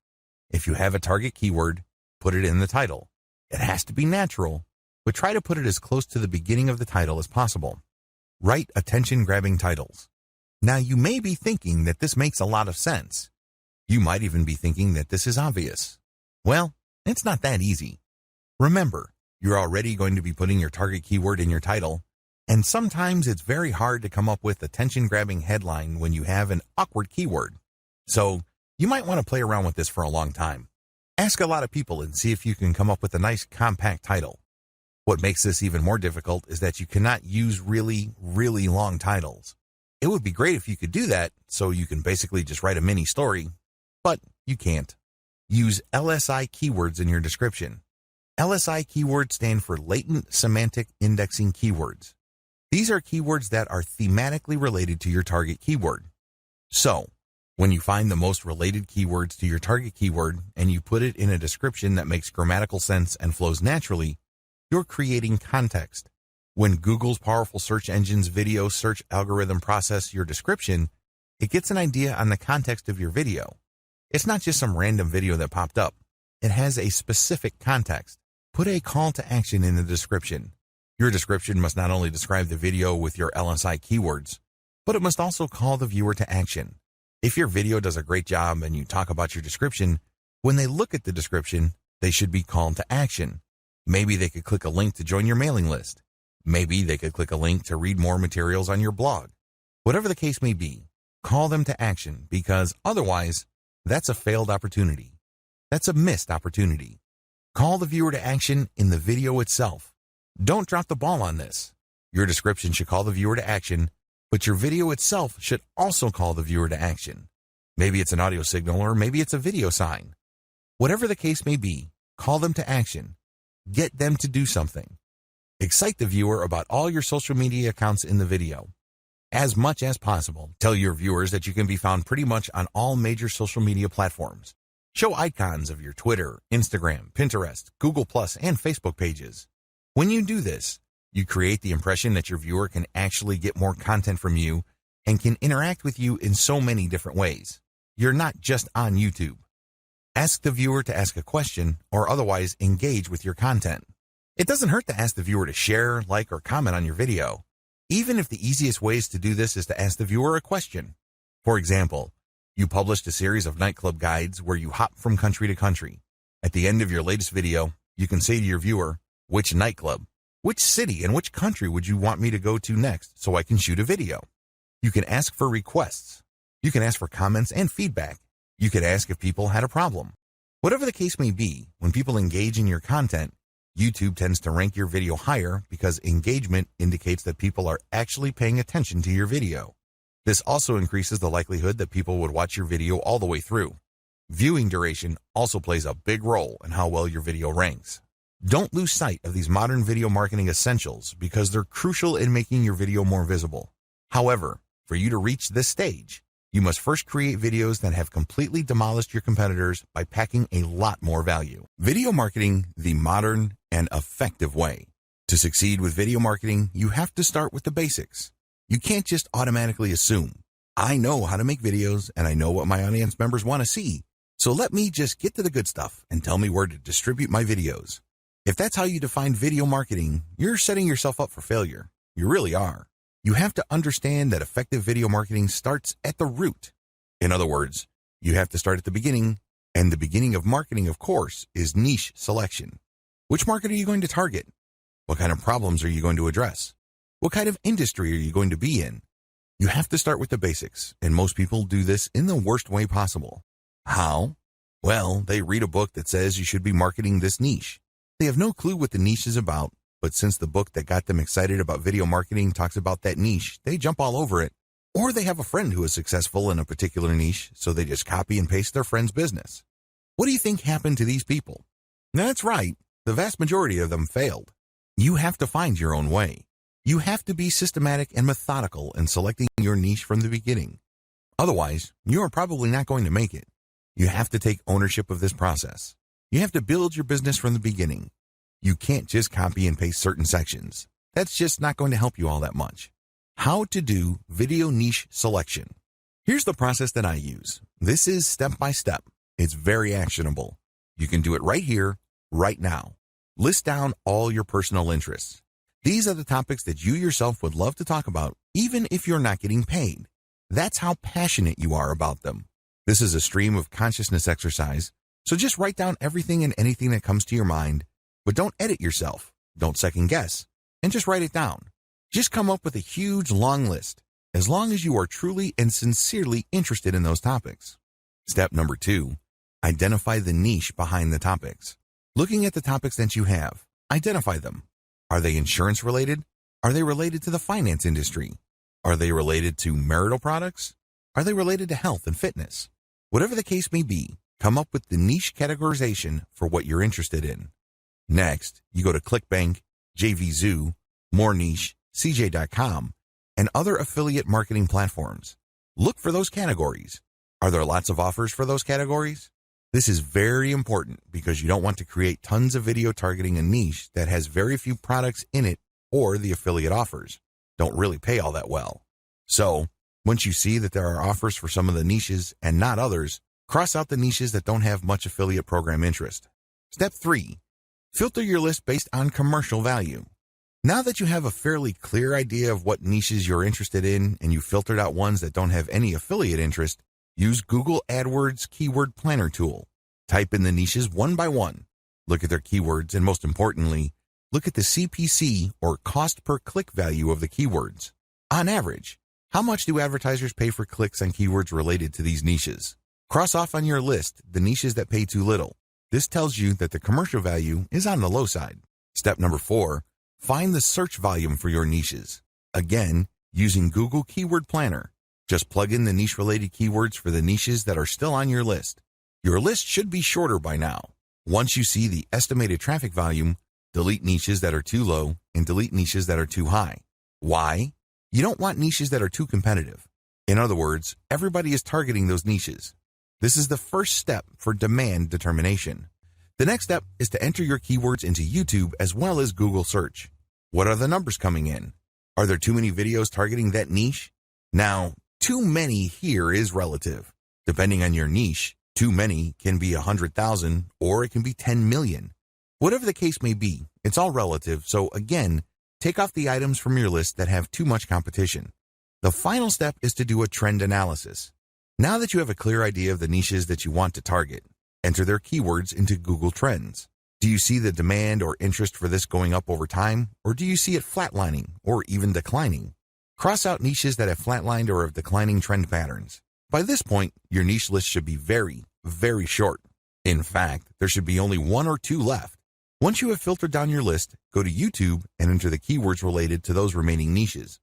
If you have a target keyword, put it in the title. It has to be natural, but try to put it as close to the beginning of the title as possible. Write attention-grabbing titles. Now, you may be thinking that this makes a lot of sense. You might even be thinking that this is obvious. Well, it's not that easy. Remember, you're already going to be putting your target keyword in your title, and sometimes it's very hard to come up with attention-grabbing headline when you have an awkward keyword. So, you might want to play around with this for a long time. Ask a lot of people and see if you can come up with a nice compact title. What makes this even more difficult is that you cannot use really, really long titles. It would be great if you could do that, so you can basically just write a mini story, but you can't. Use LSI keywords in your description. LSI keywords stand for Latent Semantic Indexing Keywords. These are keywords that are thematically related to your target keyword. So, when you find the most related keywords to your target keyword and you put it in a description that makes grammatical sense and flows naturally, you're creating context. When Google's powerful search engine's video search algorithm process your description, it gets an idea on the context of your video. It's not just some random video that popped up. It has a specific context. Put a call to action in the description. Your description must not only describe the video with your LSI keywords, but it must also call the viewer to action. If your video does a great job and you talk about your description, when they look at the description, they should be called to action. Maybe they could click a link to join your mailing list. Maybe they could click a link to read more materials on your blog. Whatever the case may be, call them to action because otherwise, that's a failed opportunity. That's a missed opportunity. Call the viewer to action in the video itself. Don't drop the ball on this. Your description should call the viewer to action, but your video itself should also call the viewer to action. Maybe it's an audio signal or maybe it's a video sign. Whatever the case may be, call them to action. Get them to do something. Excite the viewer about all your social media accounts in the video. As much as possible, tell your viewers that you can be found pretty much on all major social media platforms. Show icons of your Twitter, Instagram, Pinterest, Google+, and Facebook pages. When you do this, you create the impression that your viewer can actually get more content from you and can interact with you in so many different ways. You're not just on YouTube. Ask the viewer to ask a question or otherwise engage with your content. It doesn't hurt to ask the viewer to share, like, or comment on your video. Even if the easiest ways to do this is to ask the viewer a question. For example, you published a series of nightclub guides where you hop from country to country. At the end of your latest video, you can say to your viewer, which nightclub, which city, and which country would you want me to go to next so I can shoot a video? You can ask for requests. You can ask for comments and feedback. You could ask if people had a problem. Whatever the case may be, when people engage in your content, YouTube tends to rank your video higher because engagement indicates that people are actually paying attention to your video. This also increases the likelihood that people would watch your video all the way through. Viewing duration also plays a big role in how well your video ranks. Don't lose sight of these modern video marketing essentials because they're crucial in making your video more visible. However, for you to reach this stage, You must first create videos that have completely demolished your competitors by packing a lot more value. Video marketing, the modern and effective way. To succeed with video marketing, you have to start with the basics. You can't just automatically assume, I know how to make videos and I know what my audience members want to see, so let me just get to the good stuff and tell me where to distribute my videos. If that's how you define video marketing, you're setting yourself up for failure. You really are. You have to understand that effective video marketing starts at the root. In other words, you have to start at the beginning, and the beginning of marketing, of course, is niche selection. Which market are you going to target? What kind of problems are you going to address? What kind of industry are you going to be in? You have to start with the basics, and most people do this in the worst way possible. How? Well, they read a book that says you should be marketing this niche. They have no clue what the niche is about, but since the book that got them excited about video marketing talks about that niche, they jump all over it. Or they have a friend who is successful in a particular niche, so they just copy and paste their friend's business. What do you think happened to these people? That's right, the vast majority of them failed. You have to find your own way. You have to be systematic and methodical in selecting your niche from the beginning. Otherwise, you are probably not going to make it. You have to take ownership of this process. You have to build your business from the beginning. You can't just copy and paste certain sections. That's just not going to help you all that much. How to do video niche selection. Here's the process that I use. This is step by step. It's very actionable. You can do it right here, right now. List down all your personal interests. These are the topics that you yourself would love to talk about, even if you're not getting paid. That's how passionate you are about them. This is a stream of consciousness exercise, so just write down everything and anything that comes to your mind, but don't edit yourself, don't second guess, and just write it down. Just come up with a huge long list, as long as you are truly and sincerely interested in those topics. Step number 2, identify the niche behind the topics. Looking at the topics that you have, identify them. Are they insurance related? Are they related to the finance industry? Are they related to marital products? Are they related to health and fitness? Whatever the case may be, come up with the niche categorization for what you're interested in. Next, you go to ClickBank, JVZoo, More Niche, CJ.com, and other affiliate marketing platforms. Look for those categories. Are there lots of offers for those categories? This is very important because you don't want to create tons of video targeting a niche that has very few products in it, or the affiliate offers don't really pay all that well. So, once you see that there are offers for some of the niches and not others, cross out the niches that don't have much affiliate program interest. Step 3, filter your list based on commercial value. Now that you have a fairly clear idea of what niches you're interested in and you filtered out ones that don't have any affiliate interest, use Google AdWords Keyword Planner tool. Type in the niches one by one. Look at their keywords, and most importantly, look at the CPC or cost per click value of the keywords. On average, how much do advertisers pay for clicks on keywords related to these niches? Cross off on your list the niches that pay too little. This tells you that the commercial value is on the low side. Step number 4, find the search volume for your niches. Again, using Google Keyword Planner. Just plug in the niche-related keywords for the niches that are still on your list. Your list should be shorter by now. Once you see the estimated traffic volume, delete niches that are too low and delete niches that are too high. Why? You don't want niches that are too competitive. In other words, everybody is targeting those niches. This is the first step for demand determination. The next step is to enter your keywords into YouTube as well as Google search. What are the numbers coming in? Are there too many videos targeting that niche? Now, too many here is relative. Depending on your niche, too many can be 100,000 or it can be 10 million. Whatever the case may be, it's all relative, so again, take off the items from your list that have too much competition. The final step is to do a trend analysis. Now that you have a clear idea of the niches that you want to target, enter their keywords into Google Trends. Do you see the demand or interest for this going up over time, or do you see it flatlining or even declining? Cross out niches that have flatlined or have declining trend patterns. By this point, your niche list should be very, very short. In fact, there should be only 1 or 2 left. Once you have filtered down your list, go to YouTube and enter the keywords related to those remaining niches.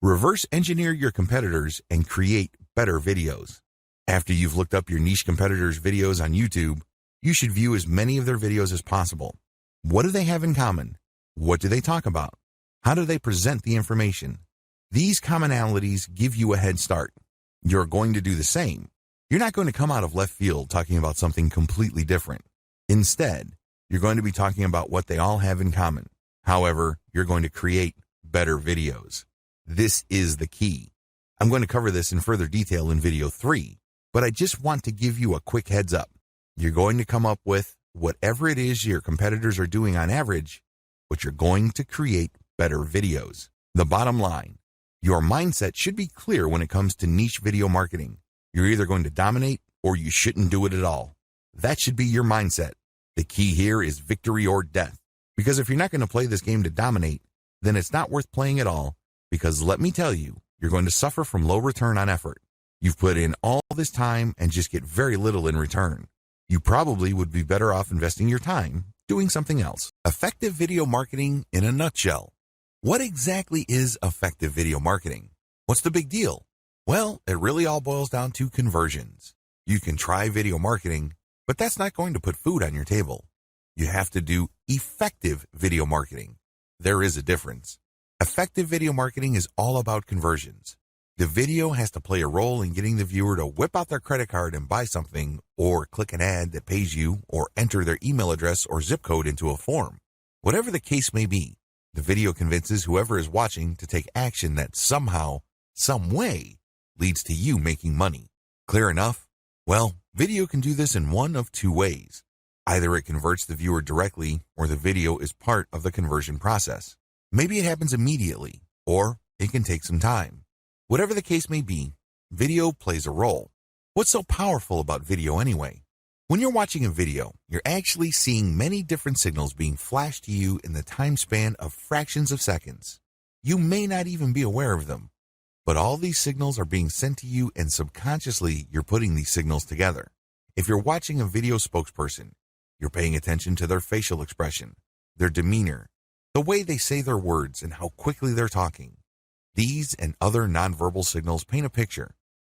Reverse engineer your competitors and create better videos. After you've looked up your niche competitors' videos on YouTube, you should view as many of their videos as possible. What do they have in common? What do they talk about? How do they present the information? These commonalities give you a head start. you're going to do the same. You're not going to come out of left field talking about something completely different. Instead, you're going to be talking about what they all have in common. However, you're going to create better videos. This is the key. I'm going to cover this in further detail in video 3, but I just want to give you a quick heads up. You're going to come up with whatever it is your competitors are doing on average, but you're going to create better videos. The bottom line, your mindset should be clear when it comes to niche video marketing. You're either going to dominate or you shouldn't do it at all. That should be your mindset. The key here is victory or death. Because if you're not going to play this game to dominate, then it's not worth playing at all. Because let me tell you, you're going to suffer from low return on effort. You've put in all this time and just get very little in return. You probably would be better off investing your time doing something else. Effective video marketing in a nutshell. What exactly is effective video marketing? What's the big deal? Well, it really all boils down to conversions. You can try video marketing, but that's not going to put food on your table. You have to do effective video marketing. There is a difference. Effective video marketing is all about conversions. The video has to play a role in getting the viewer to whip out their credit card and buy something, or click an ad that pays you, or enter their email address or zip code into a form. Whatever the case may be, the video convinces whoever is watching to take action that somehow, some way, leads to you making money. Clear enough? Well, video can do this in one of two ways. Either it converts the viewer directly, or the video is part of the conversion process. Maybe it happens immediately, or it can take some time. Whatever the case may be, video plays a role. What's so powerful about video anyway? When you're watching a video, you're actually seeing many different signals being flashed to you in the time span of fractions of seconds. You may not even be aware of them, but all these signals are being sent to you, and subconsciously you're putting these signals together. If you're watching a video spokesperson, you're paying attention to their facial expression, their demeanor, the way they say their words, and how quickly they're talking. These and other nonverbal signals paint a picture.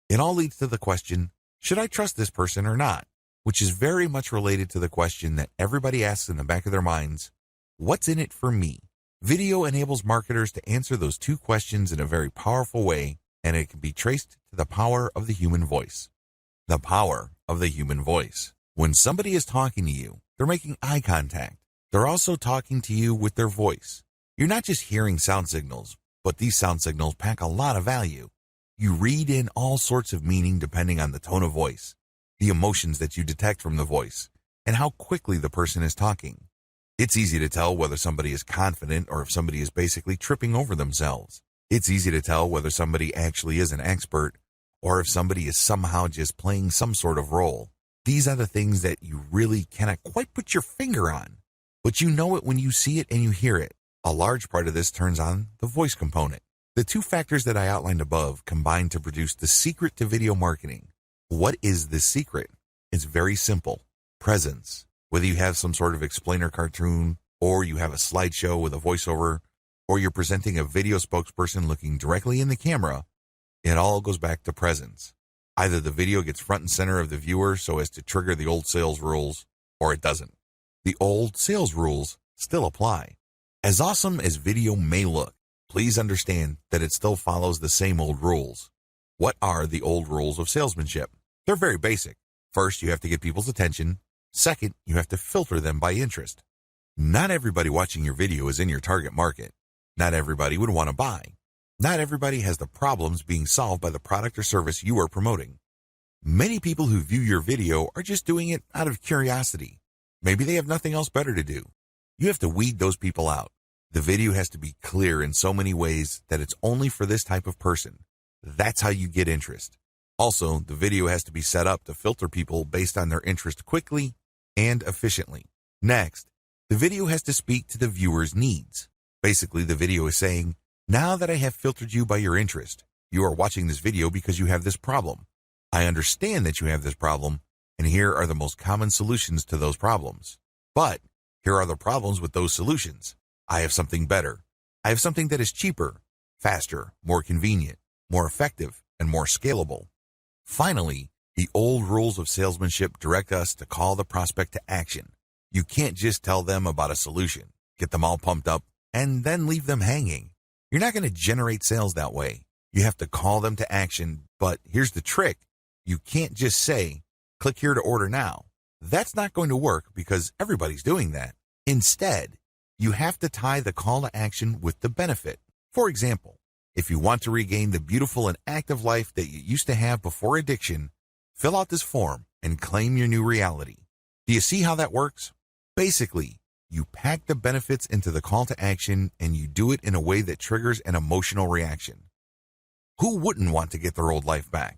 It all leads to the question, should I trust this person or not? Which is very much related to the question that everybody asks in the back of their minds, what's in it for me? Video enables marketers to answer those two questions in a very powerful way, and it can be traced to the power of the human voice. The power of the human voice. When somebody is talking to you, they're making eye contact. They're also talking to you with their voice. You're not just hearing sound signals, but these sound signals pack a lot of value. You read in all sorts of meaning depending on the tone of voice, the emotions that you detect from the voice, and how quickly the person is talking. It's easy to tell whether somebody is confident or if somebody is basically tripping over themselves. It's easy to tell whether somebody actually is an expert or if somebody is somehow just playing some sort of role. These are the things that you really cannot quite put your finger on, but you know it when you see it and you hear it. A large part of this turns on the voice component. The two factors that I outlined above combine to produce the secret to video marketing. What is this secret? It's very simple. Presence. Whether you have some sort of explainer cartoon, or you have a slideshow with a voiceover, or you're presenting a video spokesperson looking directly in the camera, it all goes back to presence. Either the video gets front and center of the viewer so as to trigger the old sales rules, or it doesn't. The old sales rules still apply. As awesome as video may look, please understand that it still follows the same old rules. What are the old rules of salesmanship? They're very basic. First, you have to get people's attention. Second, you have to filter them by interest. Not everybody watching your video is in your target market. Not everybody would want to buy. Not everybody has the problems being solved by the product or service you are promoting. Many people who view your video are just doing it out of curiosity. Maybe they have nothing else better to do. You have to weed those people out. The video has to be clear in so many ways that it's only for this type of person. That's how you get interest. Also, the video has to be set up to filter people based on their interest quickly and efficiently. Next, the video has to speak to the viewer's needs. Basically, the video is saying, now that I have filtered you by your interest, you are watching this video because you have this problem. I understand that you have this problem, and here are the most common solutions to those problems. But here are the problems with those solutions. I have something better. I have something that is cheaper, faster, more convenient, more effective, and more scalable. Finally, the old rules of salesmanship direct us to call the prospect to action. You can't just tell them about a solution, get them all pumped up, and then leave them hanging. You're not going to generate sales that way. You have to call them to action, but here's the trick. You can't just say, click here to order now. That's not going to work because everybody's doing that. Instead, you have to tie the call to action with the benefit. For example, if you want to regain the beautiful and active life that you used to have before addiction, fill out this form and claim your new reality. Do you see how that works? Basically, you pack the benefits into the call to action and you do it in a way that triggers an emotional reaction. Who wouldn't want to get their old life back?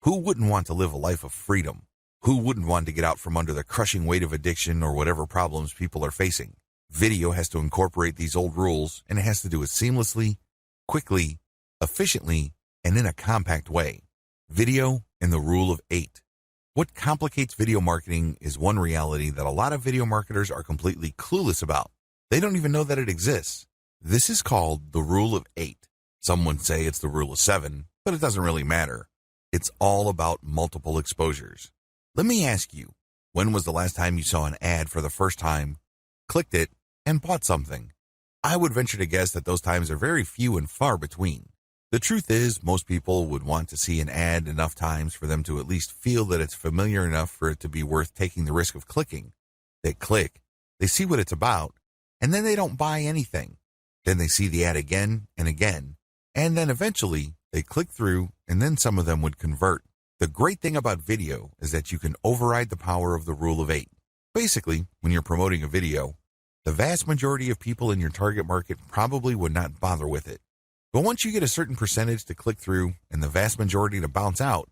Who wouldn't want to live a life of freedom? Who wouldn't want to get out from under the crushing weight of addiction or whatever problems people are facing? Video has to incorporate these old rules, and it has to do it seamlessly, quickly, efficiently, and in a compact way. Video and the rule of 8. What complicates video marketing is one reality that a lot of video marketers are completely clueless about. They don't even know that it exists. This is called the rule of 8. Some would say it's the rule of 7, but it doesn't really matter. It's all about multiple exposures. Let me ask you, when was the last time you saw an ad for the first time, clicked it, and bought something? I would venture to guess that those times are very few and far between. The truth is, most people would want to see an ad enough times for them to at least feel that it's familiar enough for it to be worth taking the risk of clicking. They click, they see what it's about, and then they don't buy anything. Then they see the ad again and again, and then eventually they click through, and then some of them would convert. The great thing about video is that you can override the power of the rule of 8. Basically, when you're promoting a video, the vast majority of people in your target market probably would not bother with it. But once you get a certain percentage to click through and the vast majority to bounce out,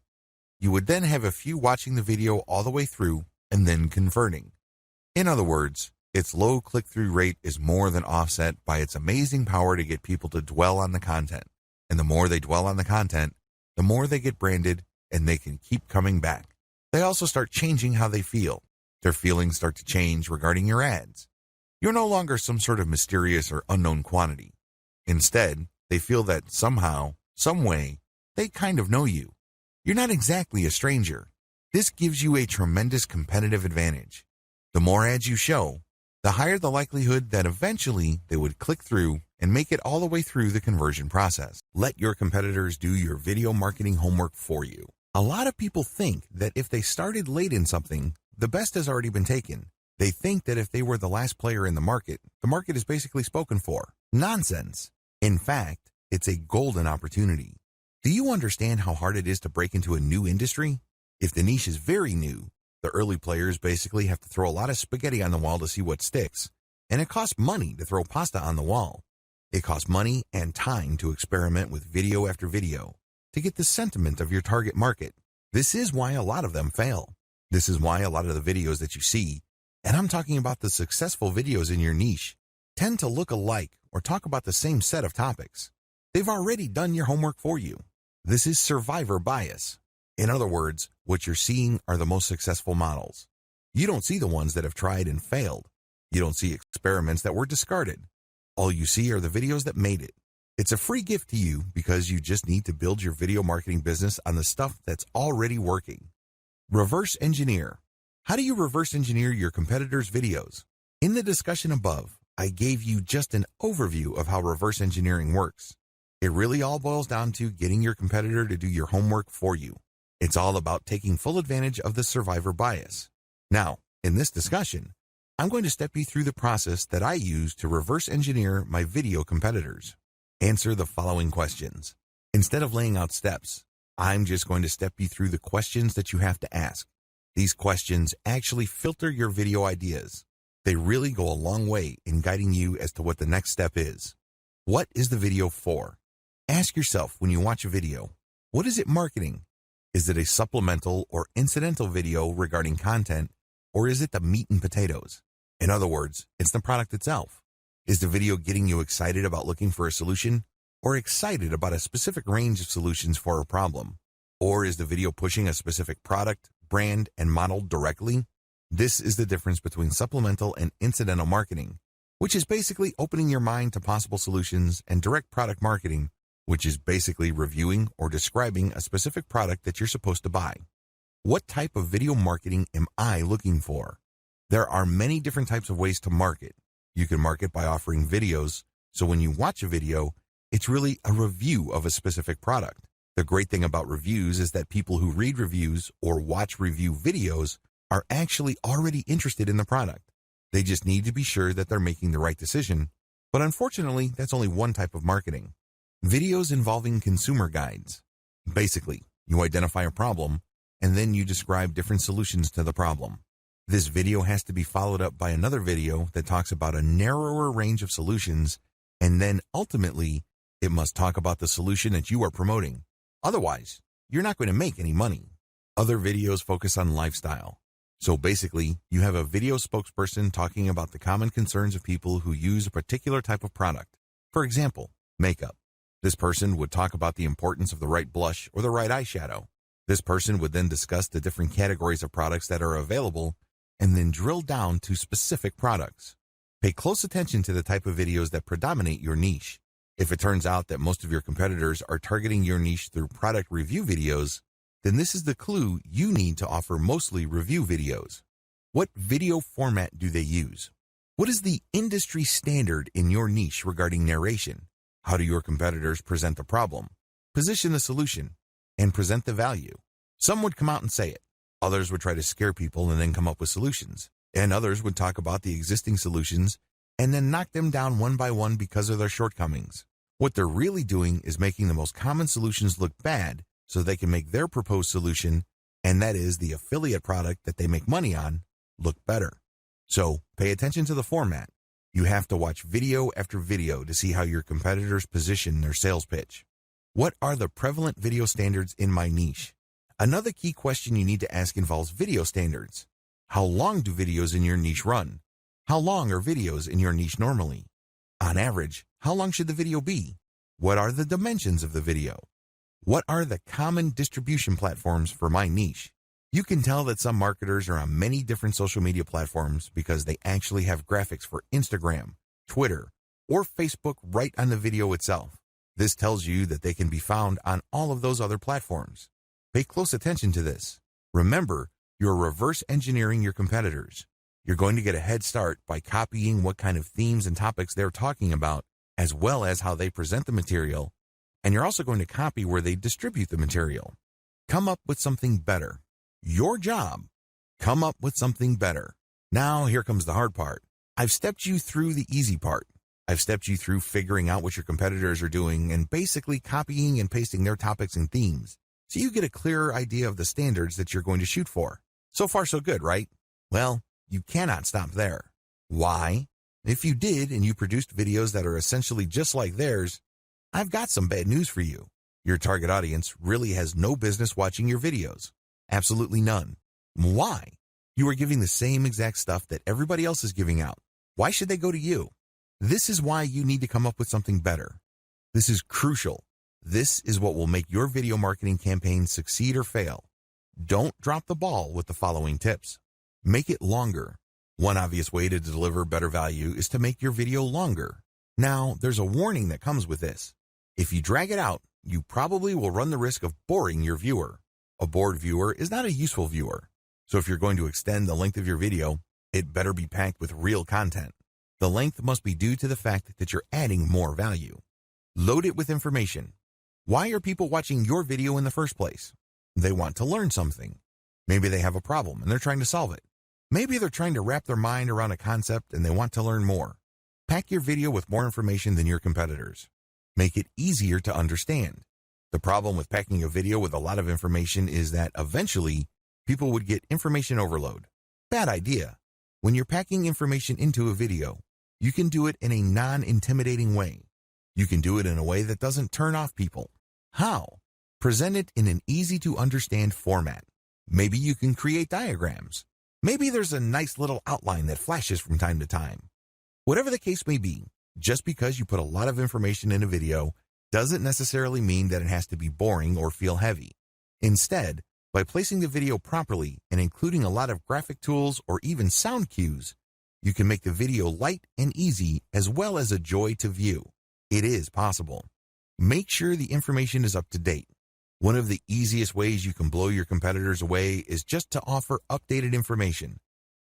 you would then have a few watching the video all the way through and then converting. In other words, its low click-through rate is more than offset by its amazing power to get people to dwell on the content. And the more they dwell on the content, the more they get branded and they can keep coming back. They also start changing how they feel. Their feelings start to change regarding your ads. You're no longer some sort of mysterious or unknown quantity. Instead, they feel that somehow, some way, they kind of know you. You're not exactly a stranger. This gives you a tremendous competitive advantage. The more ads you show, the higher the likelihood that eventually they would click through and make it all the way through the conversion process. Let your competitors do your video marketing homework for you. A lot of people think that if they started late in something, the best has already been taken. They think that if they were the last player in the market is basically spoken for. Nonsense. In fact, it's a golden opportunity. Do you understand how hard it is to break into a new industry? If the niche is very new, the early players basically have to throw a lot of spaghetti on the wall to see what sticks. And it costs money to throw pasta on the wall. It costs money and time to experiment with video after video to get the sentiment of your target market. This is why a lot of them fail. This is why a lot of the videos that you see, and I'm talking about the successful videos in your niche, tend to look alike or talk about the same set of topics. They've already done your homework for you. This is survivor bias. In other words, what you're seeing are the most successful models. You don't see the ones that have tried and failed. You don't see experiments that were discarded. All you see are the videos that made it. It's a free gift to you because you just need to build your video marketing business on the stuff that's already working. Reverse engineer. How do you reverse engineer your competitors' videos? In the discussion above, I gave you just an overview of how reverse engineering works. It really all boils down to getting your competitor to do your homework for you. It's all about taking full advantage of the survivor bias. Now, in this discussion, I'm going to step you through the process that I use to reverse engineer my video competitors. Answer the following questions. Instead of laying out steps, I'm just going to step you through the questions that you have to ask. These questions actually filter your video ideas. They really go a long way in guiding you as to what the next step is. What is the video for? Ask yourself when you watch a video, what is it marketing? Is it a supplemental or incidental video regarding content, or is it the meat and potatoes? In other words, it's the product itself. Is the video getting you excited about looking for a solution, or excited about a specific range of solutions for a problem? Or is the video pushing a specific product, brand, and model directly? This is the difference between supplemental and incidental marketing, which is basically opening your mind to possible solutions, and direct product marketing, which is basically reviewing or describing a specific product that you're supposed to buy. What type of video marketing am I looking for? There are many different types of ways to market. You can market by offering videos, so when you watch a video, It's really a review of a specific product. The great thing about reviews is that people who read reviews or watch review videos are actually already interested in the product. They just need to be sure that they're making the right decision. But unfortunately, that's only one type of marketing. Videos involving consumer guides. Basically, you identify a problem, and then you describe different solutions to the problem. This video has to be followed up by another video that talks about a narrower range of solutions, and then ultimately, it must talk about the solution that you are promoting. Otherwise, you're not going to make any money. Other videos focus on lifestyle. So basically, you have a video spokesperson talking about the common concerns of people who use a particular type of product. For example, makeup. This person would talk about the importance of the right blush or the right eyeshadow. This person would then discuss the different categories of products that are available and then drill down to specific products. Pay close attention to the type of videos that predominate your niche. If it turns out that most of your competitors are targeting your niche through product review videos, then this is the clue you need to offer mostly review videos. What video format do they use? What is the industry standard in your niche regarding narration? How do your competitors present the problem, position the solution, and present the value? Some would come out and say it. Others would try to scare people and then come up with solutions. And others would talk about the existing solutions and then knock them down one by one because of their shortcomings. What they're really doing is making the most common solutions look bad so they can make their proposed solution, and that is the affiliate product that they make money on, look better. So pay attention to the format. You have to watch video after video to see how your competitors position their sales pitch. What are the prevalent video standards in my niche? Another key question you need to ask involves video standards. How long do videos in your niche run? How long are videos in your niche normally? On average, how long should the video be? What are the dimensions of the video? What are the common distribution platforms for my niche? You can tell that some marketers are on many different social media platforms because they actually have graphics for Instagram, Twitter, or Facebook right on the video itself. This tells you that they can be found on all of those other platforms. Pay close attention to this. Remember, you're reverse engineering your competitors. You're going to get a head start by copying what kind of themes and topics they're talking about, as well as how they present the material, and you're also going to copy where they distribute the material. Come up with something better. Your job. Come up with something better. Now, here comes the hard part. I've stepped you through the easy part. I've stepped you through figuring out what your competitors are doing and basically copying and pasting their topics and themes, so you get a clearer idea of the standards that you're going to shoot for. So far, so good, right? Well, you cannot stop there. Why? If you did and you produced videos that are essentially just like theirs, I've got some bad news for you. Your target audience really has no business watching your videos. Absolutely none. Why? You are giving the same exact stuff that everybody else is giving out. Why should they go to you? This is why you need to come up with something better. This is crucial. This is what will make your video marketing campaign succeed or fail. Don't drop the ball with the following tips. Make it longer. One obvious way to deliver better value is to make your video longer. Now, there's a warning that comes with this. If you drag it out, you probably will run the risk of boring your viewer. A bored viewer is not a useful viewer. So if you're going to extend the length of your video, it better be packed with real content. The length must be due to the fact that you're adding more value. Load it with information. Why are people watching your video in the first place? They want to learn something. Maybe they have a problem and they're trying to solve it. Maybe they're trying to wrap their mind around a concept and they want to learn more. Pack your video with more information than your competitors. Make it easier to understand. The problem with packing a video with a lot of information is that eventually people would get information overload. Bad idea. When you're packing information into a video, you can do it in a non-intimidating way. You can do it in a way that doesn't turn off people. How? Present it in an easy-to-understand format. Maybe you can create diagrams. Maybe there's a nice little outline that flashes from time to time. Whatever the case may be, just because you put a lot of information in a video doesn't necessarily mean that it has to be boring or feel heavy. Instead, by placing the video properly and including a lot of graphic tools or even sound cues, you can make the video light and easy as well as a joy to view. It is possible. Make sure the information is up to date. One of the easiest ways you can blow your competitors away is just to offer updated information.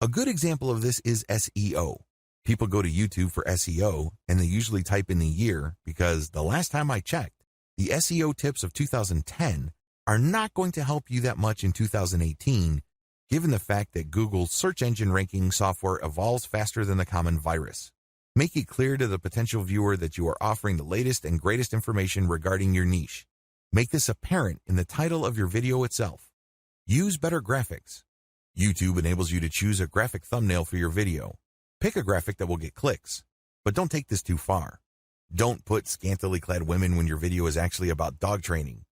A good example of this is SEO. People go to YouTube for SEO, and they usually type in the year because the last time I checked, the SEO tips of 2010 are not going to help you that much in 2018, given the fact that Google's search engine ranking software evolves faster than the common virus. Make it clear to the potential viewer that you are offering the latest and greatest information regarding your niche. Make this apparent in the title of your video itself. Use better graphics. YouTube enables you to choose a graphic thumbnail for your video. Pick a graphic that will get clicks, but don't take this too far. Don't put scantily clad women when your video is actually about dog training.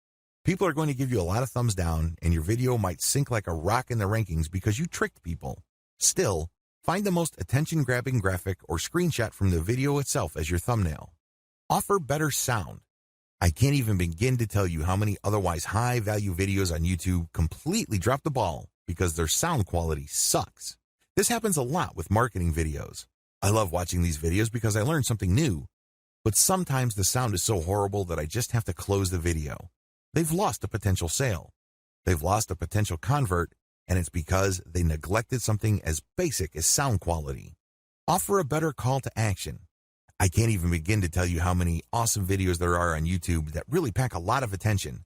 People are going to give you a lot of thumbs down, and your video might sink like a rock in the rankings because you tricked people. Still, find the most attention-grabbing graphic or screenshot from the video itself as your thumbnail. Offer better sound. I can't even begin to tell you how many otherwise high-value videos on YouTube completely drop the ball because their sound quality sucks. This happens a lot with marketing videos. I love watching these videos because I learn something new, but sometimes the sound is so horrible that I just have to close the video. They've lost a potential sale. They've lost a potential convert, and it's because they neglected something as basic as sound quality. Offer a better call to action. I can't even begin to tell you how many awesome videos there are on YouTube that really pack a lot of attention,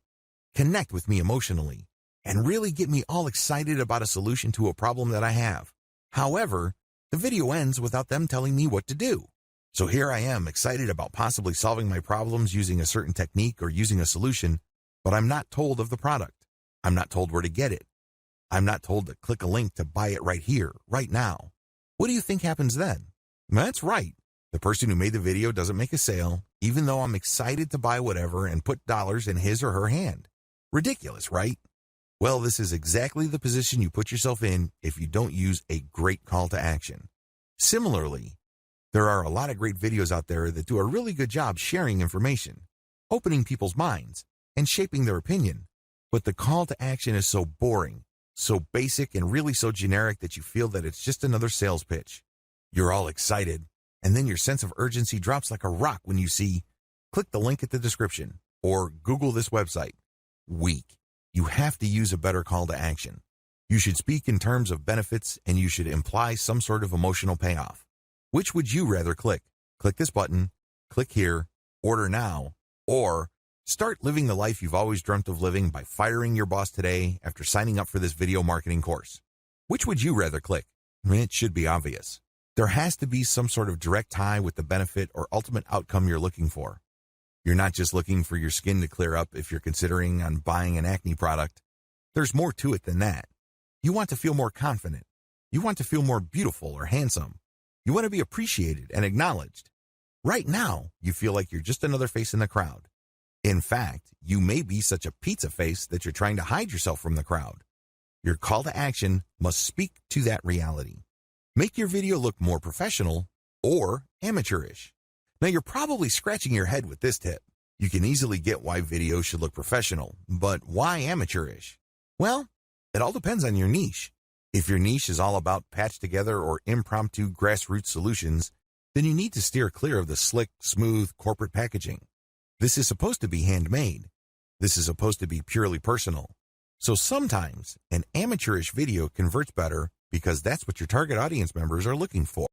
connect with me emotionally, and really get me all excited about a solution to a problem that I have. However, the video ends without them telling me what to do. So here I am, excited about possibly solving my problems using a certain technique or using a solution, but I'm not told of the product. I'm not told where to get it. I'm not told to click a link to buy it right here, right now. What do you think happens then? That's right. The person who made the video doesn't make a sale, even though I'm excited to buy whatever and put dollars in his or her hand. Ridiculous, right? Well, this is exactly the position you put yourself in if you don't use a great call to action. Similarly, there are a lot of great videos out there that do a really good job sharing information, opening people's minds, and shaping their opinion. But the call to action is so boring, so basic, and really so generic that you feel that it's just another sales pitch. You're all excited, and then your sense of urgency drops like a rock when you see, click the link at the description, or Google this website. Weak. You have to use a better call to action. You should speak in terms of benefits, and you should imply some sort of emotional payoff. Which would you rather click? Click this button, click here, order now, or start living the life you've always dreamt of living by firing your boss today after signing up for this video marketing course. Which would you rather click? It should be obvious. There has to be some sort of direct tie with the benefit or ultimate outcome you're looking for. You're not just looking for your skin to clear up if you're considering on buying an acne product. There's more to it than that. You want to feel more confident. You want to feel more beautiful or handsome. You want to be appreciated and acknowledged. Right now, you feel like you're just another face in the crowd. In fact, you may be such a pizza face that you're trying to hide yourself from the crowd. Your call to action must speak to that reality. Make your video look more professional or amateurish. Now, you're probably scratching your head with this tip. You can easily get why videos should look professional, but why amateurish? Well, it all depends on your niche. If your niche is all about patched together or impromptu grassroots solutions, then you need to steer clear of the slick, smooth corporate packaging. This is supposed to be handmade. This is supposed to be purely personal. So sometimes an amateurish video converts better because that's what your target audience members are looking for.